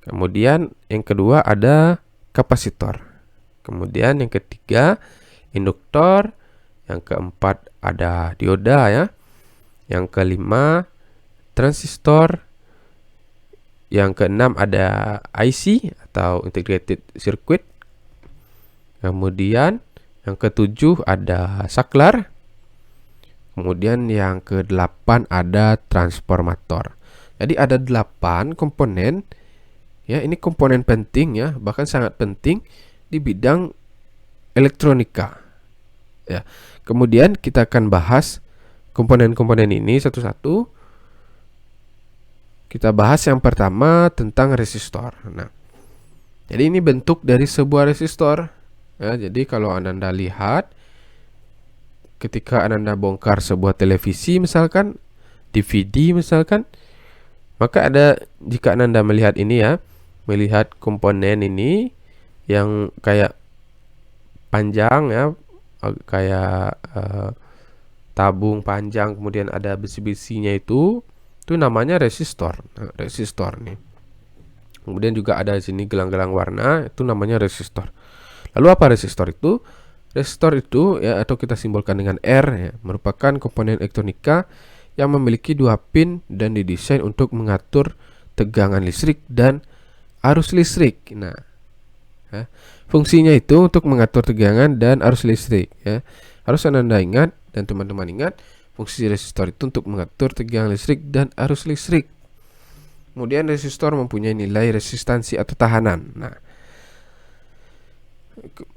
Kemudian yang kedua ada kapasitor. Kemudian yang ketiga induktor. Yang keempat ada dioda ya. Yang kelima transistor. Yang keenam ada IC atau integrated circuit. Kemudian yang ketujuh ada saklar. Kemudian yang ke-8 ada transformator. Jadi ada 8 komponen. Ya, ini komponen penting ya, bahkan sangat penting di bidang elektronika. Ya. Kemudian kita akan bahas komponen-komponen ini satu-satu. Kita bahas yang pertama tentang resistor. Nah, jadi ini bentuk dari sebuah resistor. Ya, jadi kalau Anda lihat ketika Anda bongkar sebuah televisi misalkan, DVD misalkan, maka ada, jika Anda melihat ini ya, melihat komponen ini yang kayak panjang ya, kayak tabung panjang, kemudian ada besi-besinya itu namanya resistor. Nah, resistor nih. Kemudian juga ada di sini gelang-gelang warna, itu namanya resistor. Lalu apa resistor itu? Resistor itu ya, atau kita simbolkan dengan R ya, merupakan komponen elektronika yang memiliki 2 pin dan didesain untuk mengatur tegangan listrik dan arus listrik. Nah, ya, fungsinya itu untuk mengatur tegangan dan arus listrik ya. Harus Anda ingat dan teman-teman ingat, fungsi resistor itu untuk mengatur tegangan listrik dan arus listrik. Kemudian resistor mempunyai nilai resistansi atau tahanan. Nah,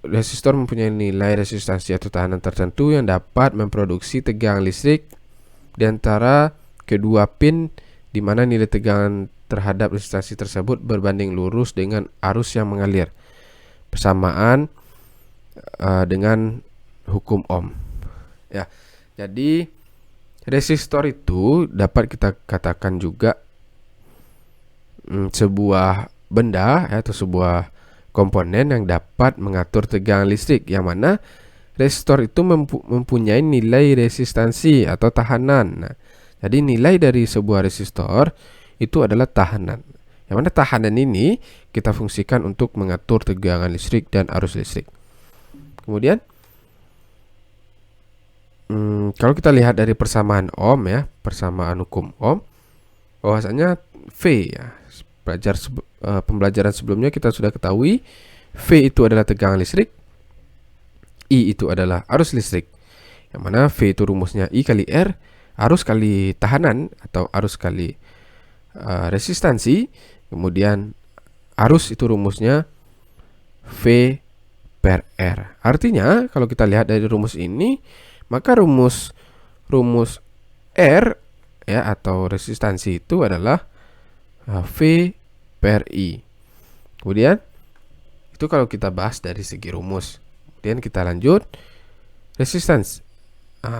resistor mempunyai nilai resistansi atau tahanan tertentu yang dapat memproduksi tegangan listrik di antara kedua pin, di mana nilai tegangan terhadap resistansi tersebut berbanding lurus dengan arus yang mengalir, bersamaan dengan hukum Ohm. Ya, jadi resistor itu dapat kita katakan juga sebuah benda ya, atau sebuah komponen yang dapat mengatur tegangan listrik, yang mana resistor itu mempunyai nilai resistansi atau tahanan. Nah, jadi nilai dari sebuah resistor itu adalah tahanan, yang mana tahanan ini kita fungsikan untuk mengatur tegangan listrik dan arus listrik. Kemudian kalau kita lihat dari persamaan Ohm ya, persamaan hukum Ohm, bahwasanya V ya, pembelajaran sebelumnya kita sudah ketahui V itu adalah tegangan listrik, I itu adalah arus listrik, yang mana V itu rumusnya I kali R, arus kali tahanan atau arus kali resistansi, kemudian arus itu rumusnya V per R. Artinya kalau kita lihat dari rumus ini, maka rumus R ya, atau resistansi itu adalah V per I. Kemudian itu kalau kita bahas dari segi rumus. Kemudian kita lanjut, resistance.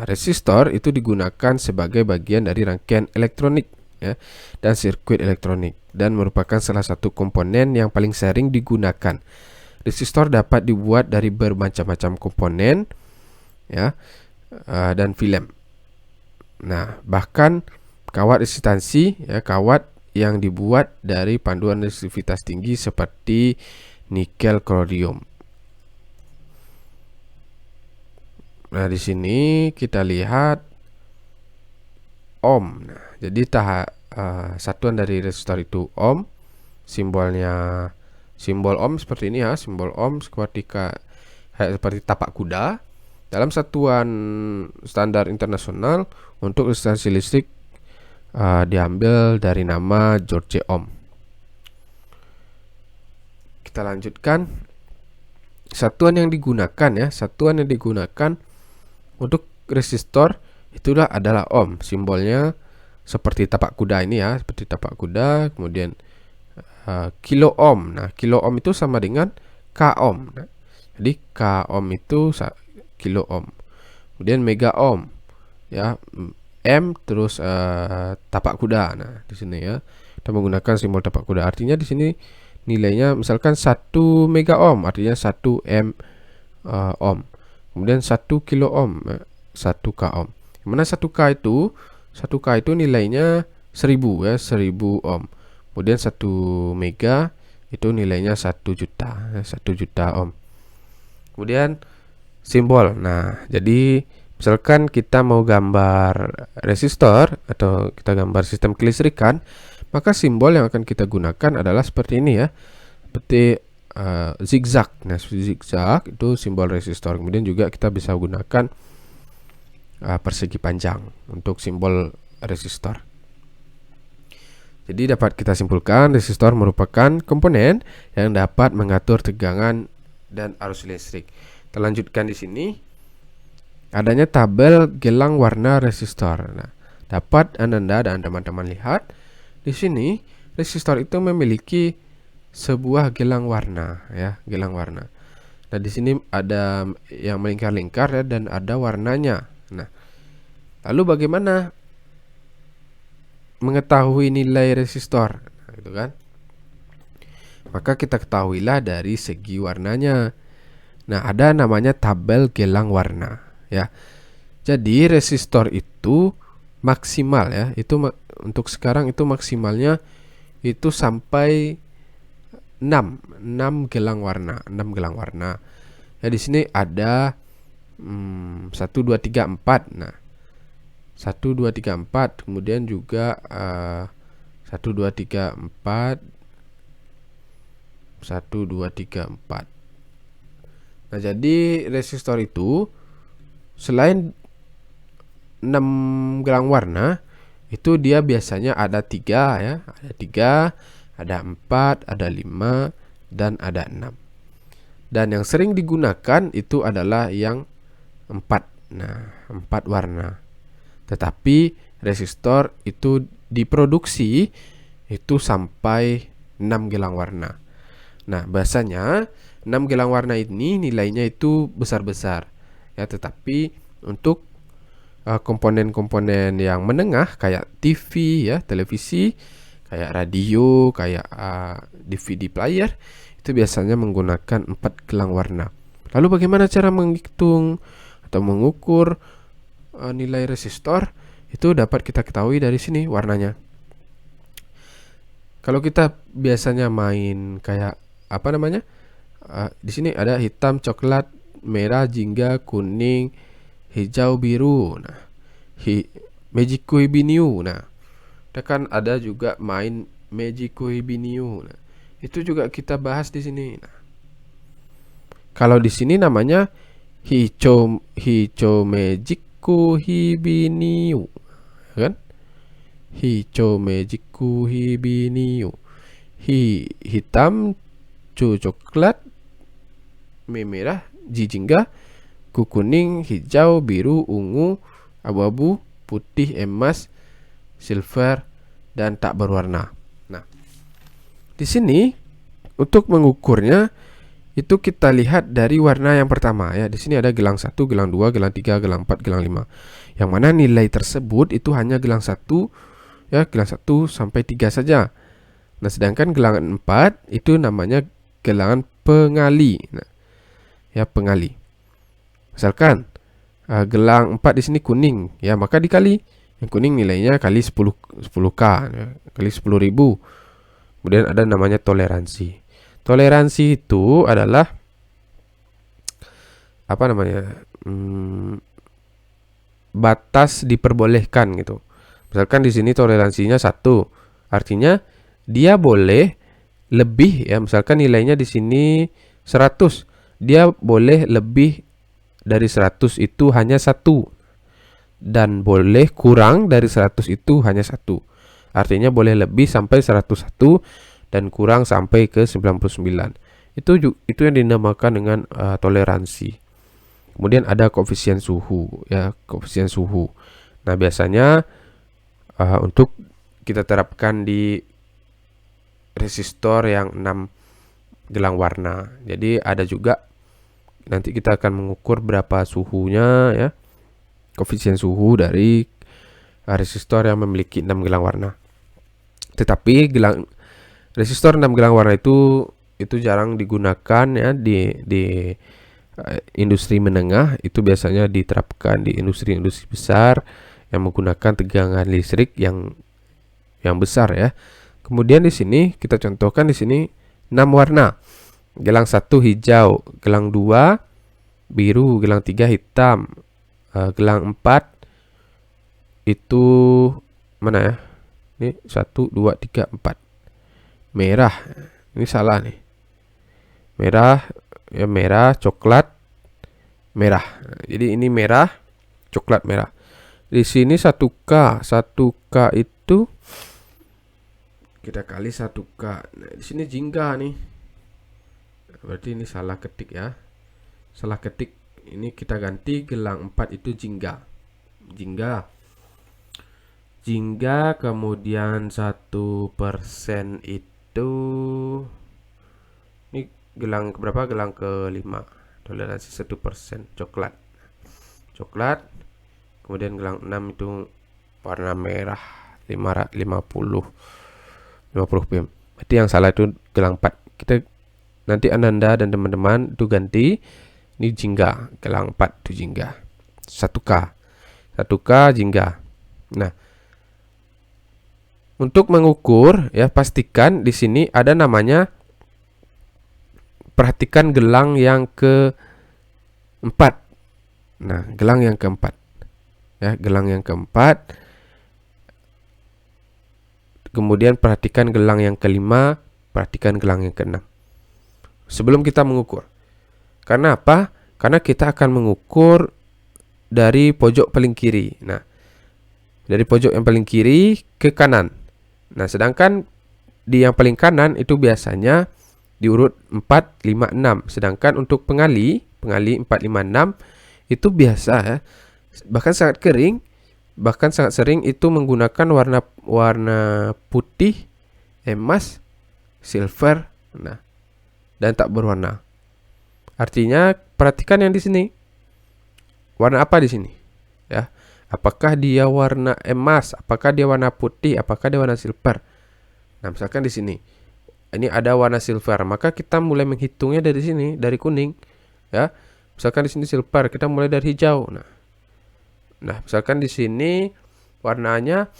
Resistor itu digunakan sebagai bagian dari rangkaian elektronik ya, dan sirkuit elektronik, dan merupakan salah satu komponen yang paling sering digunakan. Resistor dapat dibuat dari bermacam-macam komponen ya, dan filem. Nah, bahkan kawat resistansi ya, kawat yang dibuat dari panduan resistivitas tinggi seperti nikel krodium. Nah, di sini kita lihat ohm. Nah, jadi satuan dari resistor itu ohm. Simbol ohm seperti ini ya, simbol ohm seperti tapak kuda. Dalam satuan standar internasional untuk resistansi listrik diambil dari nama George Ohm. Kita lanjutkan, satuan yang digunakan untuk resistor itulah adalah ohm. Simbolnya seperti tapak kuda ini ya, seperti tapak kuda. Kemudian kilo ohm. Nah, kilo ohm itu sama dengan k ohm. Nah, jadi k ohm itu kilo ohm. Kemudian mega ohm ya, M terus tapak kuda. Nah, di sini ya kita menggunakan simbol tapak kuda. Artinya di sini nilainya misalkan 1 mega ohm, artinya 1 M ohm. Kemudian 1 kilo ohm, 1 k ohm. Mana 1k itu nilainya 1000 ya, 1000 ohm. Kemudian 1 mega itu nilainya 1 juta, 1 juta ohm. Kemudian simbol. Nah, jadi misalkan kita mau gambar resistor atau kita gambar sistem kelistrikan, maka simbol yang akan kita gunakan adalah seperti ini ya, seperti zigzag. Nah, zigzag itu simbol resistor. Kemudian juga kita bisa gunakan persegi panjang untuk simbol resistor. Jadi dapat kita simpulkan, resistor merupakan komponen yang dapat mengatur tegangan dan arus listrik. Kita lanjutkan di sini. Adanya tabel gelang warna resistor. Nah, dapat Anda dan teman-teman lihat di sini resistor itu memiliki sebuah gelang warna ya, gelang warna. Nah, di sini ada yang melingkar-lingkar ya, dan ada warnanya. Nah, lalu bagaimana mengetahui nilai resistor? Nah, gitu kan. Maka kita ketahuilah dari segi warnanya. Nah, ada namanya tabel gelang warna ya. Jadi resistor itu maksimal ya. Untuk sekarang itu maksimalnya itu sampai 6 gelang warna, 6 gelang warna. Ya di sini ada 1 2 3 4. Nah, 1 2 3 4, kemudian juga 1 2 3 4 1 2 3 4. Nah, jadi resistor itu selain 6 gelang warna, itu dia biasanya ada 3 ya, ada 3, ada 4, ada 5, dan ada 6. Dan yang sering digunakan itu adalah yang 4. Nah, 4 warna. Tetapi resistor itu diproduksi itu sampai 6 gelang warna. Nah, biasanya 6 gelang warna ini nilainya itu besar-besar ya, tetapi untuk komponen-komponen yang menengah kayak TV ya, televisi, kayak radio, kayak DVD player, itu biasanya menggunakan 4 gelang warna. Lalu bagaimana cara menghitung atau mengukur nilai resistor? Itu dapat kita ketahui dari sini warnanya. Kalau kita biasanya main kayak apa namanya? Di sini ada hitam, coklat, merah, jingga, kuning, hijau, biru. Nah, Magico Hibiniu. Nah, kita kan ada juga main Magico Hibiniu. Nah, itu juga kita bahas di sini. Nah, kalau di sini namanya Hicho Magico Hibiniu, kan? Hicho Magico Hibiniu. Hitam, coklat, merah, jingga, kuning, hijau, biru, ungu, abu-abu, putih, emas, silver, dan tak berwarna. Nah, di sini untuk mengukurnya itu kita lihat dari warna yang pertama ya. Di sini ada gelang 1, gelang 2, gelang 3, gelang 4, gelang 5. Yang mana nilai tersebut itu hanya gelang 1 ya, gelang 1 sampai 3 saja. Nah, sedangkan gelang 4 itu namanya gelangan pengali. Nah, ya, pengali. Misalkan gelang 4 di sini kuning ya, maka dikali. Yang kuning nilainya kali 10K ya, kali 10.000. Kemudian ada namanya toleransi. Toleransi itu adalah apa namanya? Batas diperbolehkan gitu. Misalkan di sini toleransinya 1. Artinya dia boleh lebih ya, misalkan nilainya di sini 100. Dia boleh lebih dari 100 itu hanya 1. Dan boleh kurang dari 100 itu hanya 1. Artinya boleh lebih sampai 101 dan kurang sampai ke 99. Itu yang dinamakan dengan toleransi. Kemudian ada koefisien suhu ya, koefisien suhu. Nah, biasanya untuk kita terapkan di resistor yang 6 gelang warna. Jadi ada juga nanti kita akan mengukur berapa suhunya ya, koefisien suhu dari resistor yang memiliki 6 gelang warna. Tetapi resistor 6 gelang warna itu jarang digunakan ya di industri menengah. Itu biasanya diterapkan di industri-industri besar yang menggunakan tegangan listrik yang besar ya. Kemudian di sini kita contohkan di sini 6 warna. Gelang 1 hijau, gelang 2 biru, gelang 3 hitam, gelang 4 itu mana ya? Ini 1 2 3 4. Merah. Ini salah nih. Merah ya, merah, coklat, merah. Jadi ini merah, coklat, merah. Di sini 1K. 1K itu kita kali 1K. Nah, di sini jingga nih. Berarti ini salah ketik ya. Salah ketik. Ini kita ganti gelang 4 itu jingga. Jingga kemudian 1% itu ini gelang berapa? Gelang ke-5. Toleransi 1%, coklat. Kemudian gelang 6 itu warna merah 50 pm. Berarti yang salah itu gelang 4. kita nanti Ananda dan teman-teman itu ganti ini jingga, gelang 4 itu jingga. 1K. 1K jingga. Nah, untuk mengukur ya pastikan di sini ada namanya, perhatikan gelang yang keempat. Nah, gelang yang keempat. Ya, gelang yang keempat. Kemudian perhatikan gelang yang kelima, perhatikan gelang yang keenam. Sebelum kita mengukur. Karena apa? Karena kita akan mengukur dari pojok paling kiri. Nah, dari pojok yang paling kiri ke kanan. Nah, sedangkan di yang paling kanan itu biasanya diurut 4, 5, 6. Sedangkan untuk pengali 4, 5, 6 itu biasa ya. Bahkan sangat kering, bahkan sangat sering itu menggunakan warna putih, emas, silver, nah, dan tak berwarna. Artinya perhatikan yang di sini. Warna apa di sini? Ya. Apakah dia warna emas? Apakah dia warna putih? Apakah dia warna silver? Nah, misalkan di sini ini ada warna silver, maka kita mulai menghitungnya dari sini, dari kuning, ya. Misalkan di sini silver, kita mulai dari hijau. Nah, misalkan di sini warnanya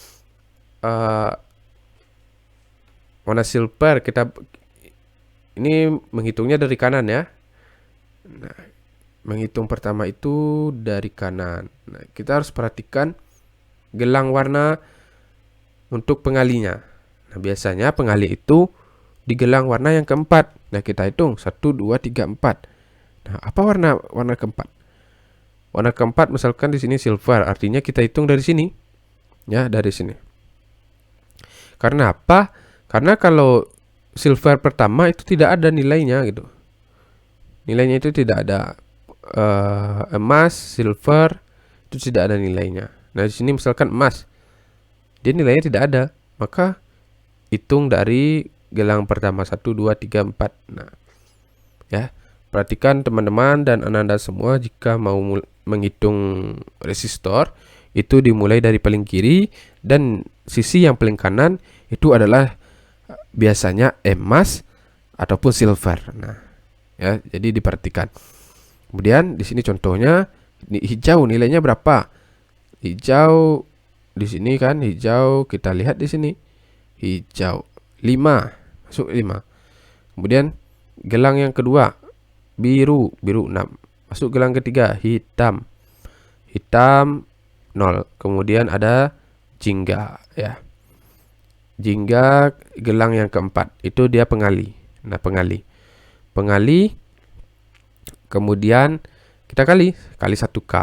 warna silver, kita ini menghitungnya dari kanan ya. Nah, menghitung pertama itu dari kanan. Nah, kita harus perhatikan gelang warna untuk pengalinya. Nah, biasanya pengali itu di gelang warna yang keempat. Nah, kita hitung 1, 2, 3, 4. Nah, apa warna keempat? Warna keempat misalkan di sini silver, artinya kita hitung dari sini. Ya, dari sini. Karena apa? Karena kalau silver pertama itu tidak ada nilainya gitu. Nilainya itu tidak ada. Emas, silver itu tidak ada nilainya. Nah, di sini misalkan emas, dia nilainya tidak ada, maka hitung dari gelang pertama 1, 2, 3, 4. Nah, ya, perhatikan teman-teman dan Ananda semua jika mau menghitung resistor itu dimulai dari paling kiri dan sisi yang paling kanan itu adalah biasanya emas ataupun silver. Nah, ya, jadi diperhatikan. Kemudian di sini contohnya hijau nilainya berapa? Hijau di sini kan hijau, kita lihat di sini. Hijau 5, masuk 5. Kemudian gelang yang kedua biru 6. Masuk gelang ketiga hitam 0. Kemudian ada jingga ya. Jingga gelang yang keempat itu dia pengali. Nah, pengali. Kemudian kita kali 1K.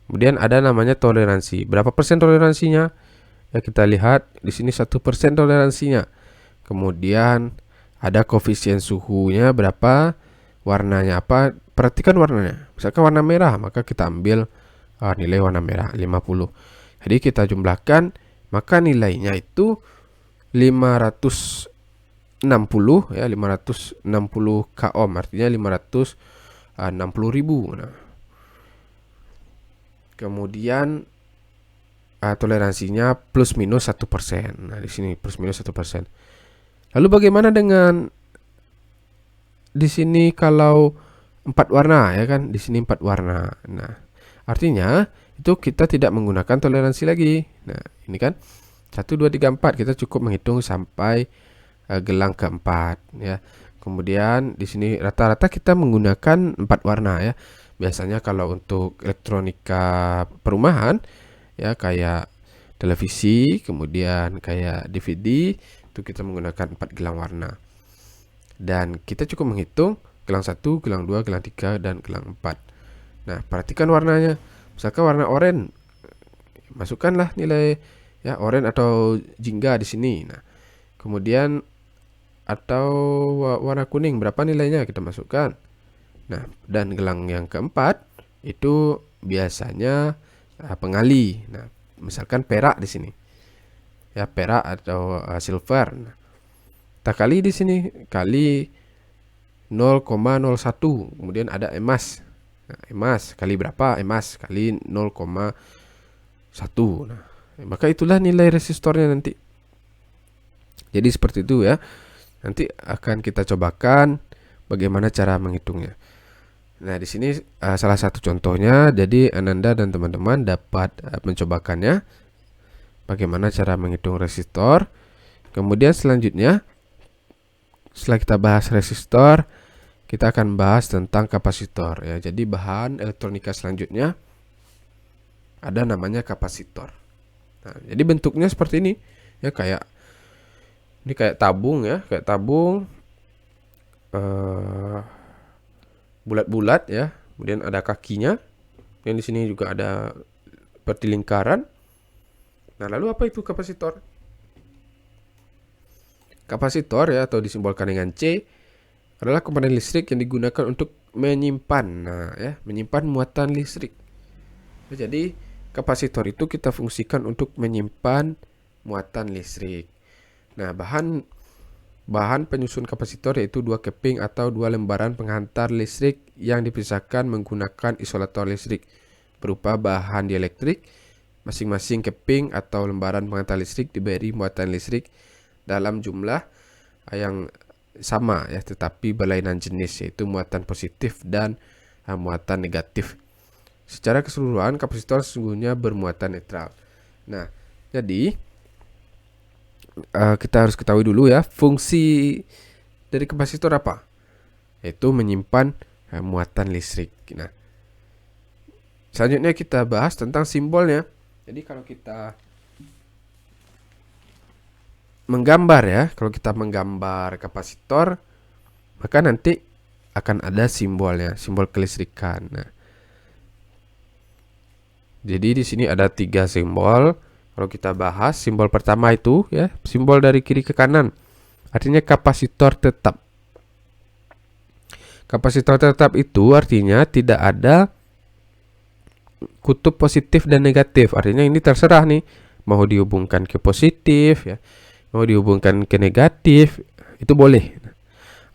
Kemudian ada namanya toleransi. Berapa persen toleransinya? Ya, kita lihat di sini 1% toleransinya. Kemudian ada koefisien suhunya berapa, warnanya apa? Perhatikan warnanya. Misalkan warna merah, maka kita ambil nilai warna merah 50. Jadi kita jumlahkan, maka nilainya itu 560 ya, 560 k ohm, artinya 560.000. Nah, kemudian toleransinya plus minus 1%. Nah, di sini plus minus 1%. Lalu bagaimana dengan di sini kalau 4 warna ya kan? Di sini 4 warna. Nah, artinya itu kita tidak menggunakan toleransi lagi. Nah, ini kan 1, 2, 3, 4 kita cukup menghitung sampai gelang keempat ya. Kemudian di sini rata-rata kita menggunakan 4 warna ya. Biasanya kalau untuk elektronika perumahan ya, kayak televisi, kemudian kayak DVD, itu kita menggunakan 4 gelang warna. Dan kita cukup menghitung gelang 1, gelang 2, gelang 3, dan gelang 4. Nah, perhatikan warnanya. Misalkan warna oranye, masukkanlah nilai ya oranye atau jingga di sini. Nah, kemudian atau warna kuning, berapa nilainya kita masukkan. Nah, dan gelang yang keempat itu biasanya pengali. Nah, misalkan perak di sini. Ya, perak atau silver. Nah, kita kali di sini kali 0,01. Kemudian ada emas. Nah, emas kali berapa? Emas kali 0,1. Nah, maka itulah nilai resistornya nanti. Jadi seperti itu ya. Nanti akan kita cobakan bagaimana cara menghitungnya. Nah, di sini salah satu contohnya. Jadi Ananda dan teman-teman dapat mencobakannya bagaimana cara menghitung resistor. Kemudian selanjutnya, setelah kita bahas resistor, kita akan bahas tentang kapasitor ya. Jadi bahan elektronika selanjutnya ada namanya kapasitor. Nah, jadi bentuknya seperti ini ya, ini kayak tabung ya, kayak tabung bulat-bulat ya. Kemudian ada kakinya. Yang di sini juga ada seperti lingkaran. Nah, lalu apa itu kapasitor? Kapasitor ya, atau disimbolkan dengan C, adalah komponen listrik yang digunakan untuk menyimpan, menyimpan muatan listrik. Nah, jadi kapasitor itu kita fungsikan untuk menyimpan muatan listrik. Nah, bahan penyusun kapasitor yaitu 2 keping atau 2 lembaran penghantar listrik yang dipisahkan menggunakan isolator listrik berupa bahan dielektrik. Masing-masing keping atau lembaran penghantar listrik diberi muatan listrik dalam jumlah yang sama ya, tetapi berlainan jenis, yaitu muatan positif dan muatan negatif. Secara keseluruhan kapasitor sesungguhnya bermuatan netral. Nah, jadi kita harus ketahui dulu ya, fungsi dari kapasitor apa? Yaitu menyimpan muatan listrik. Nah, selanjutnya kita bahas tentang simbolnya. Jadi kalau kita menggambar kapasitor, maka nanti akan ada simbolnya, simbol kelistrikan. Nah, jadi di sini ada 3 simbol. Kalau kita bahas simbol pertama itu ya, simbol dari kiri ke kanan, artinya kapasitor tetap. Kapasitor tetap itu artinya tidak ada kutub positif dan negatif. Artinya ini terserah nih, mau dihubungkan ke positif ya, mau dihubungkan ke negatif, itu boleh.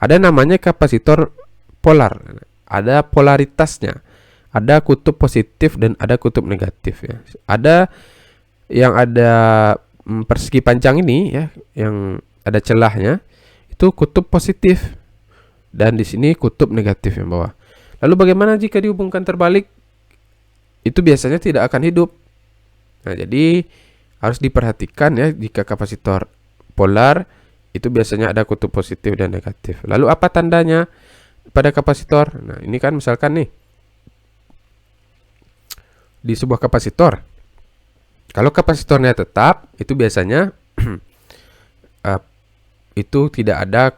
Ada namanya kapasitor polar, ada polaritasnya, ada kutub positif dan ada kutub negatif ya. Ada yang ada persegi panjang ini ya, yang ada celahnya, itu kutub positif, dan di sini kutub negatif yang bawah. Lalu bagaimana jika dihubungkan terbalik? Itu biasanya tidak akan hidup. Nah, jadi harus diperhatikan ya, jika kapasitor polar itu biasanya ada kutub positif dan negatif. Lalu apa tandanya pada kapasitor? Nah, ini kan misalkan nih, di sebuah kapasitor, kalau kapasitornya tetap, itu biasanya itu tidak ada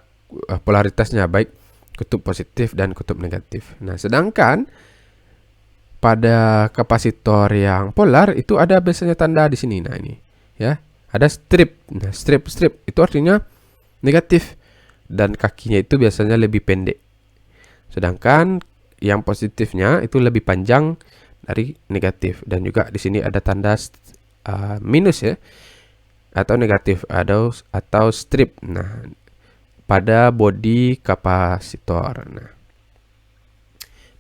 polaritasnya, baik kutub positif dan kutub negatif. Nah, sedangkan pada kapasitor yang polar itu ada biasanya tanda di sini. Nah, ini ya, ada strip. Nah, strip itu artinya negatif, dan kakinya itu biasanya lebih pendek. Sedangkan yang positifnya itu lebih panjang dari negatif, dan juga di sini ada tanda minus ya, atau negatif, atau strip. Nah, pada bodi kapasitor. Nah,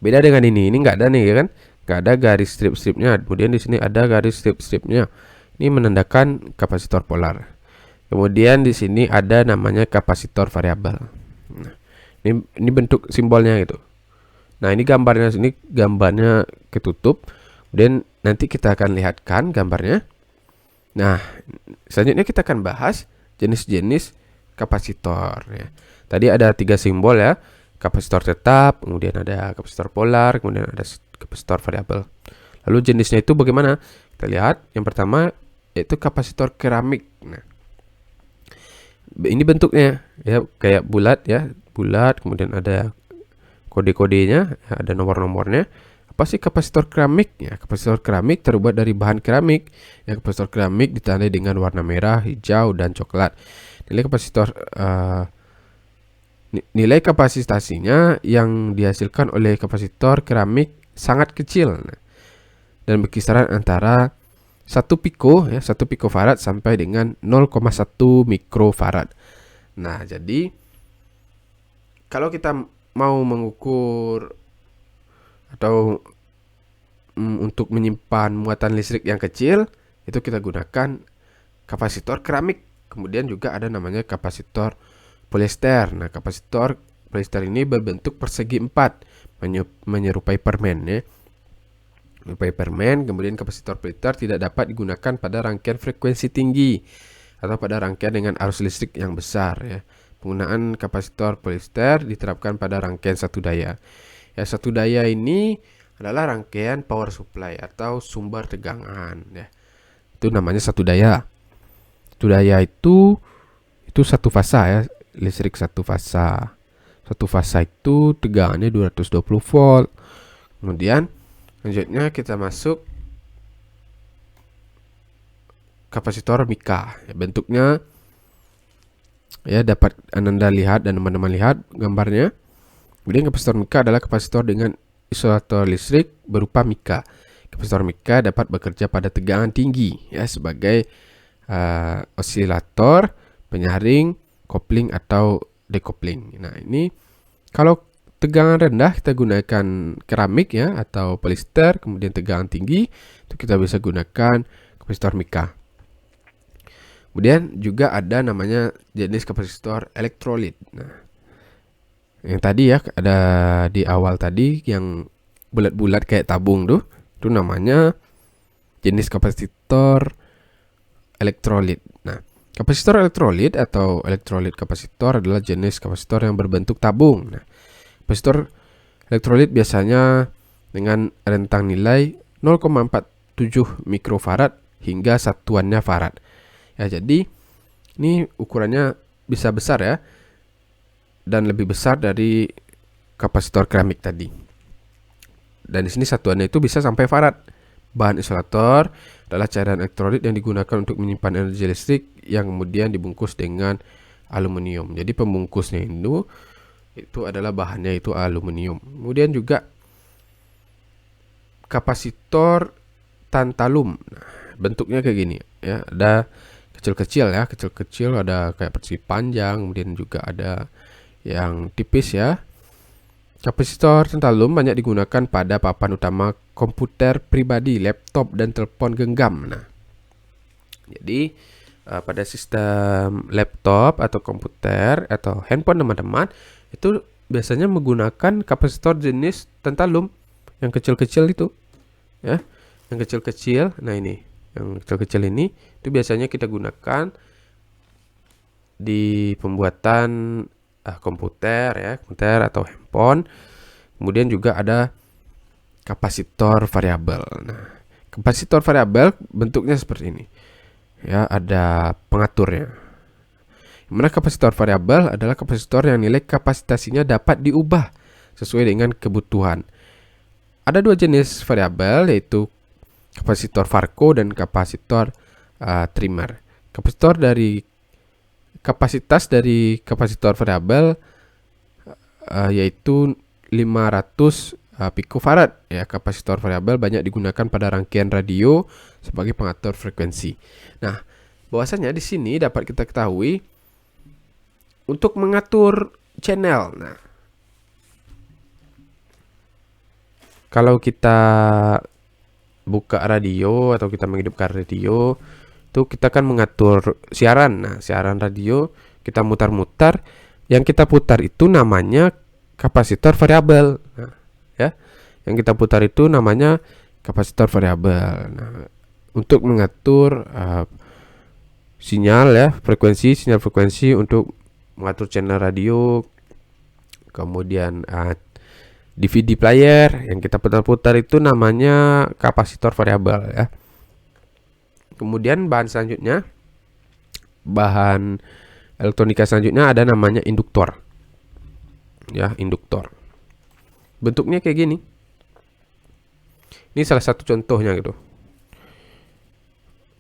beda dengan ini nggak ada nih ya kan, nggak ada garis strip-stripnya. Kemudian di sini ada garis strip-stripnya. Ini menandakan kapasitor polar. Kemudian di sini ada namanya kapasitor variabel. Nah, ini bentuk simbolnya gitu. Nah, ini gambarnya ketutup. Kemudian nanti kita akan lihatkan gambarnya. Nah, selanjutnya kita akan bahas jenis-jenis kapasitor ya. Tadi ada 3 simbol ya. Kapasitor tetap, kemudian ada kapasitor polar, kemudian ada kapasitor variabel. Lalu jenisnya itu bagaimana? Kita lihat yang pertama yaitu kapasitor keramik. Nah, ini bentuknya ya kayak bulat ya, kemudian ada kode-kodenya, ada nomor-nomornya. Apa sih kapasitor keramik? Ya, kapasitor keramik terbuat dari bahan keramik. Ya, kapasitor keramik ditandai dengan warna merah, hijau, dan coklat. Nilai kapasitasinya yang dihasilkan oleh kapasitor keramik sangat kecil, dan berkisaran antara 1 pikofarad sampai dengan 0,1 mikrofarad. Nah, jadi kalau kita mau mengukur atau untuk menyimpan muatan listrik yang kecil, itu kita gunakan kapasitor keramik. Kemudian juga ada namanya kapasitor polyester. Nah, kapasitor polyester ini berbentuk persegi 4, menyerupai permen ya. Menyerupai permen. Kemudian kapasitor polyester tidak dapat digunakan pada rangkaian frekuensi tinggi atau pada rangkaian dengan arus listrik yang besar ya. Penggunaan kapasitor polyester diterapkan pada rangkaian satu daya. Ya, satu daya ini adalah rangkaian power supply atau sumber tegangan ya. Itu namanya satu daya. Satu daya itu satu fasa ya, listrik satu fasa. Satu fasa itu tegangannya 220 volt. Kemudian selanjutnya kita masuk kapasitor mika. Ya, bentuknya ya dapat Anda lihat dan teman-teman lihat gambarnya. Kemudian kapasitor mika adalah kapasitor dengan isolator listrik berupa mika. Kapasitor mika dapat bekerja pada tegangan tinggi ya sebagai osilator, penyaring, kopling atau decoupling. Nah, ini kalau tegangan rendah kita gunakan keramik ya atau polyester, kemudian tegangan tinggi itu kita bisa gunakan kapasitor mika. Kemudian juga ada namanya jenis kapasitor elektrolit. Nah, yang tadi ya ada di awal tadi yang bulat-bulat kayak tabung tuh, itu namanya jenis kapasitor elektrolit. Nah, kapasitor elektrolit atau elektrolit kapasitor adalah jenis kapasitor yang berbentuk tabung. Nah, kapasitor elektrolit biasanya dengan rentang nilai 0,47 mikrofarad hingga satuannya farad. Ya, jadi ini ukurannya bisa besar ya, dan lebih besar dari kapasitor keramik tadi. Dan di sini satuannya itu bisa sampai farad. Bahan isolator adalah cairan elektrolit yang digunakan untuk menyimpan energi listrik yang kemudian dibungkus dengan aluminium. Jadi pembungkusnya itu adalah bahannya itu aluminium. Kemudian juga kapasitor tantalum. Nah, bentuknya kayak gini ya, ada kecil-kecil ya, kecil-kecil, ada kayak persegi panjang, kemudian juga ada yang tipis ya. Kapasitor tantalum banyak digunakan pada papan utama komputer pribadi, laptop, dan telepon genggam. Nah, jadi pada sistem laptop atau komputer atau handphone teman-teman itu biasanya menggunakan kapasitor jenis tantalum yang kecil-kecil itu, ya, yang kecil-kecil. Nah, ini yang kecil-kecil ini itu biasanya kita gunakan di pembuatan komputer ya, komputer atau handphone. Kemudian juga ada kapasitor variabel. Nah, kapasitor variabel bentuknya seperti ini. Ya, ada pengaturnya. Mana kapasitor variabel adalah kapasitor yang nilai kapasitasinya dapat diubah sesuai dengan kebutuhan. Ada dua jenis variabel, yaitu kapasitor Farco dan kapasitor trimmer. Kapasitas dari kapasitor variabel yaitu 500 picofarad. Ya, kapasitor variabel banyak digunakan pada rangkaian radio sebagai pengatur frekuensi. Nah, bahwasanya di sini dapat kita ketahui untuk mengatur channel. Nah, kalau kita buka radio atau kita menghidupkan radio, itu kita kan mengatur siaran. Nah, siaran radio kita mutar-mutar, yang kita putar itu namanya kapasitor variabel. Nah, ya, yang kita putar itu namanya kapasitor variabel. Nah, untuk mengatur sinyal frekuensi untuk mengatur channel radio. Kemudian DVD player yang kita putar-putar itu namanya kapasitor variabel ya. Kemudian bahan elektronika selanjutnya ada namanya induktor. Ya, induktor. Bentuknya kayak gini. Ini salah satu contohnya gitu.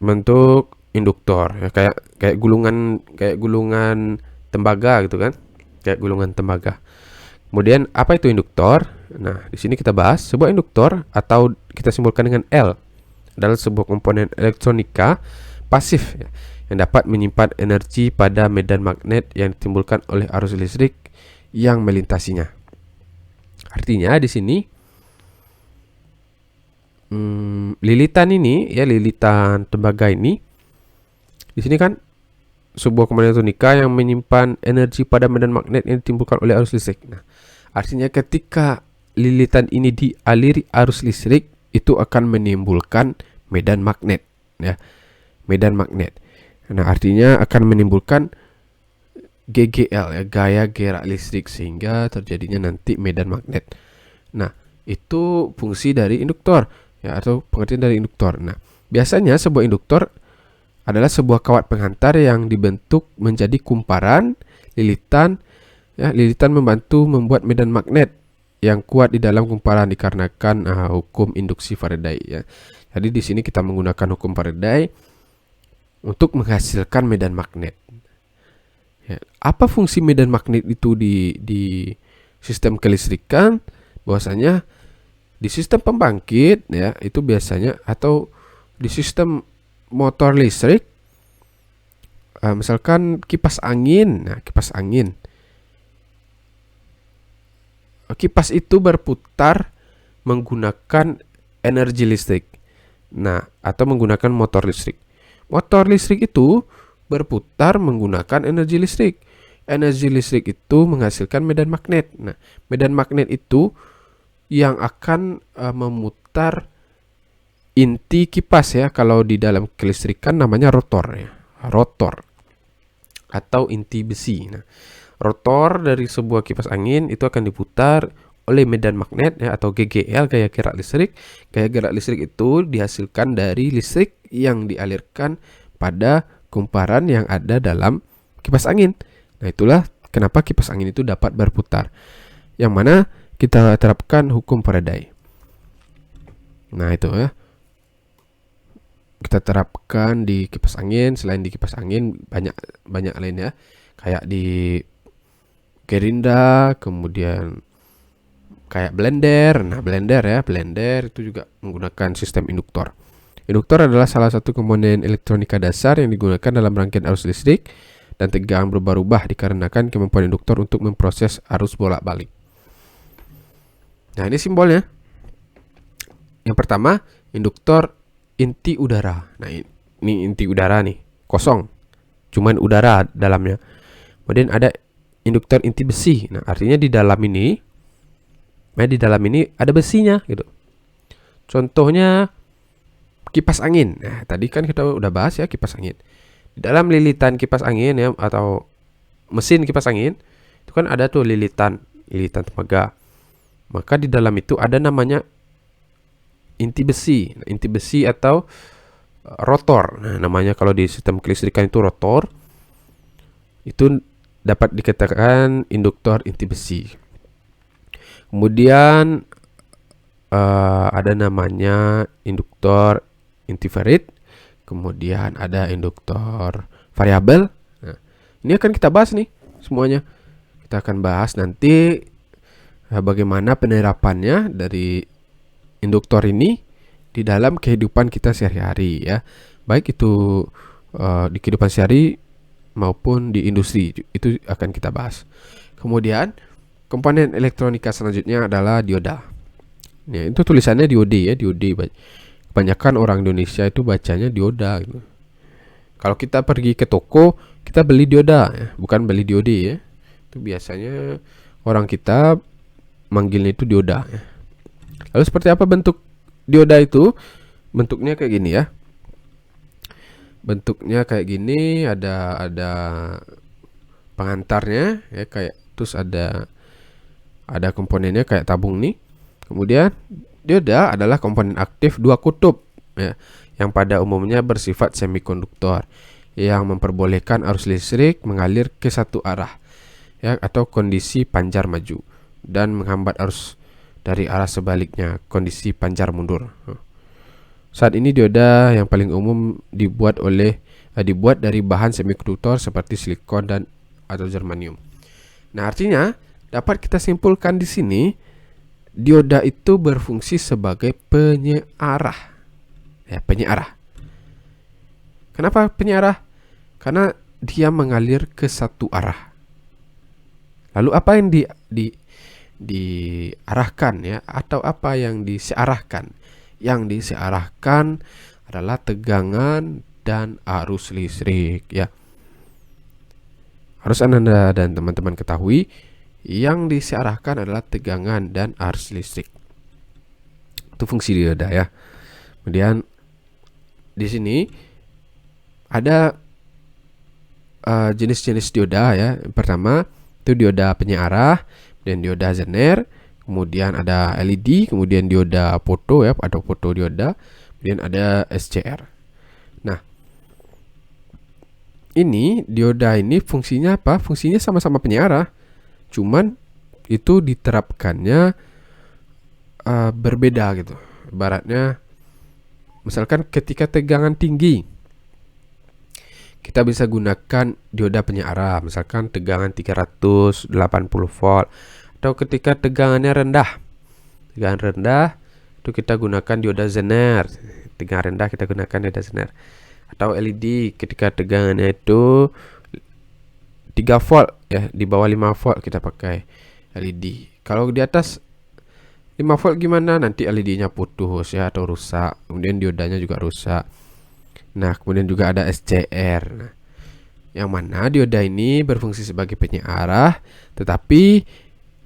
Bentuk induktor ya, kayak gulungan tembaga gitu kan. Kayak gulungan tembaga. Kemudian apa itu induktor? Nah, di sini kita bahas sebuah induktor atau kita simbolkan dengan L adalah sebuah komponen elektronika pasif ya, yang dapat menyimpan energi pada medan magnet yang ditimbulkan oleh arus listrik yang melintasinya. Artinya di sini lilitan tembaga ini di sini kan sebuah komponen elektronika yang menyimpan energi pada medan magnet yang ditimbulkan oleh arus listrik. Nah, artinya ketika lilitan ini dialiri arus listrik, itu akan menimbulkan medan magnet, ya, medan magnet. Nah, artinya akan menimbulkan GGL, ya, gaya gerak listrik, sehingga terjadinya nanti medan magnet. Nah, itu fungsi dari induktor, ya, atau pengertian dari induktor. Nah, biasanya sebuah induktor adalah sebuah kawat penghantar yang dibentuk menjadi kumparan lilitan, ya, lilitan membantu membuat medan magnet yang kuat di dalam kumparan dikarenakan hukum induksi Faraday, ya. Jadi di sini kita menggunakan hukum Faraday untuk menghasilkan medan magnet. Ya, apa fungsi medan magnet itu di sistem kelistrikan? Bahwasanya di sistem pembangkit, ya, itu biasanya, atau di sistem motor listrik, misalkan kipas angin. Nah, kipas angin, kipas itu berputar menggunakan energi listrik. Nah, atau menggunakan motor listrik. Motor listrik itu berputar menggunakan energi listrik. Energi listrik itu menghasilkan medan magnet. Nah, medan magnet itu yang akan memutar inti kipas, ya. Kalau di dalam kelistrikan namanya rotor, ya. Rotor atau inti besi. Nah, rotor dari sebuah kipas angin itu akan diputar oleh medan magnet, ya, atau GGL, gaya gerak listrik. Gaya gerak listrik itu dihasilkan dari listrik yang dialirkan pada kumparan yang ada dalam kipas angin. Nah, itulah kenapa kipas angin itu dapat berputar, yang mana kita terapkan hukum Faraday. Nah, itu, ya, kita terapkan di kipas angin. Selain di kipas angin, banyak lainnya, kayak di Gerinda, kemudian kayak blender. Nah, blender itu juga menggunakan sistem induktor. Induktor adalah salah satu komponen elektronika dasar yang digunakan dalam rangkaian arus listrik dan tegangan berubah-ubah dikarenakan kemampuan induktor untuk memproses arus bolak-balik. Nah, ini simbolnya. Yang pertama, induktor inti udara. Nah, ini inti udara nih, kosong, cuman udara dalamnya. Kemudian ada induktor inti besi. Nah, artinya di dalam ini ada besinya, gitu. Contohnya kipas angin. Nah, tadi kan kita udah bahas, ya, kipas angin. Di dalam lilitan kipas angin, ya, atau mesin kipas angin, itu kan ada tuh lilitan tenaga. Maka di dalam itu ada namanya inti besi. Nah, inti besi atau rotor. Nah, namanya kalau di sistem kelistrikan itu rotor. Itu dapat dikatakan induktor inti besi. Kemudian ada namanya induktor inti varit. Kemudian ada induktor variabel. Nah, ini akan kita bahas nih semuanya. Kita akan bahas nanti bagaimana penerapannya dari induktor ini di dalam kehidupan kita sehari-hari, ya. Baik itu di kehidupan sehari maupun di industri, itu akan kita bahas. Kemudian komponen elektronika selanjutnya adalah dioda. Ya, itu tulisannya diode, ya, diode. Kebanyakan orang Indonesia itu bacanya dioda, gitu. Kalau kita pergi ke toko, kita beli dioda, ya, bukan beli diode, ya. Itu biasanya orang kita manggilnya itu dioda, ya. Lalu seperti apa bentuk dioda itu? Bentuknya kayak gini, ya. Bentuknya kayak gini, ada pengantarnya, ya, kayak, terus ada komponennya kayak tabung nih. Kemudian dioda adalah komponen aktif dua kutub, ya, yang pada umumnya bersifat semikonduktor yang memperbolehkan arus listrik mengalir ke satu arah, ya, atau kondisi panjar maju, dan menghambat arus dari arah sebaliknya, kondisi panjar mundur. Saat ini dioda yang paling umum dibuat dari bahan semikonduktor seperti silikon dan atau germanium. Nah, artinya dapat kita simpulkan di sini dioda itu berfungsi sebagai penyearah. Ya, penyearah. Kenapa penyearah? Karena dia mengalir ke satu arah. Lalu apa yang diarahkan, ya, atau apa yang disearahkan? Yang disearahkan adalah tegangan dan arus listrik, ya. Harus Anda dan teman-teman ketahui, yang disearahkan adalah tegangan dan arus listrik. Itu fungsi dioda ya. Kemudian di sini ada jenis-jenis dioda ya. Yang pertama itu dioda penyearah, dan dioda Zener, kemudian ada LED, kemudian dioda foto ya atau foto dioda, kemudian ada SCR. Nah, ini dioda ini fungsinya apa? Fungsinya sama-sama penyearah, cuman itu diterapkannya berbeda gitu. Ibaratnya misalkan ketika tegangan tinggi, kita bisa gunakan dioda penyearah, misalkan tegangan 380 volt. Atau ketika tegangannya rendah, itu kita gunakan dioda Zener. Tegangan rendah kita gunakan dioda Zener. Atau LED ketika tegangannya itu 3 volt ya, di bawah 5 volt kita pakai LED. Kalau di atas 5 volt gimana? Nanti LED-nya putus ya atau rusak. Kemudian diodanya juga rusak. Nah, kemudian juga ada SCR. Nah, yang mana dioda ini berfungsi sebagai penyearah, tetapi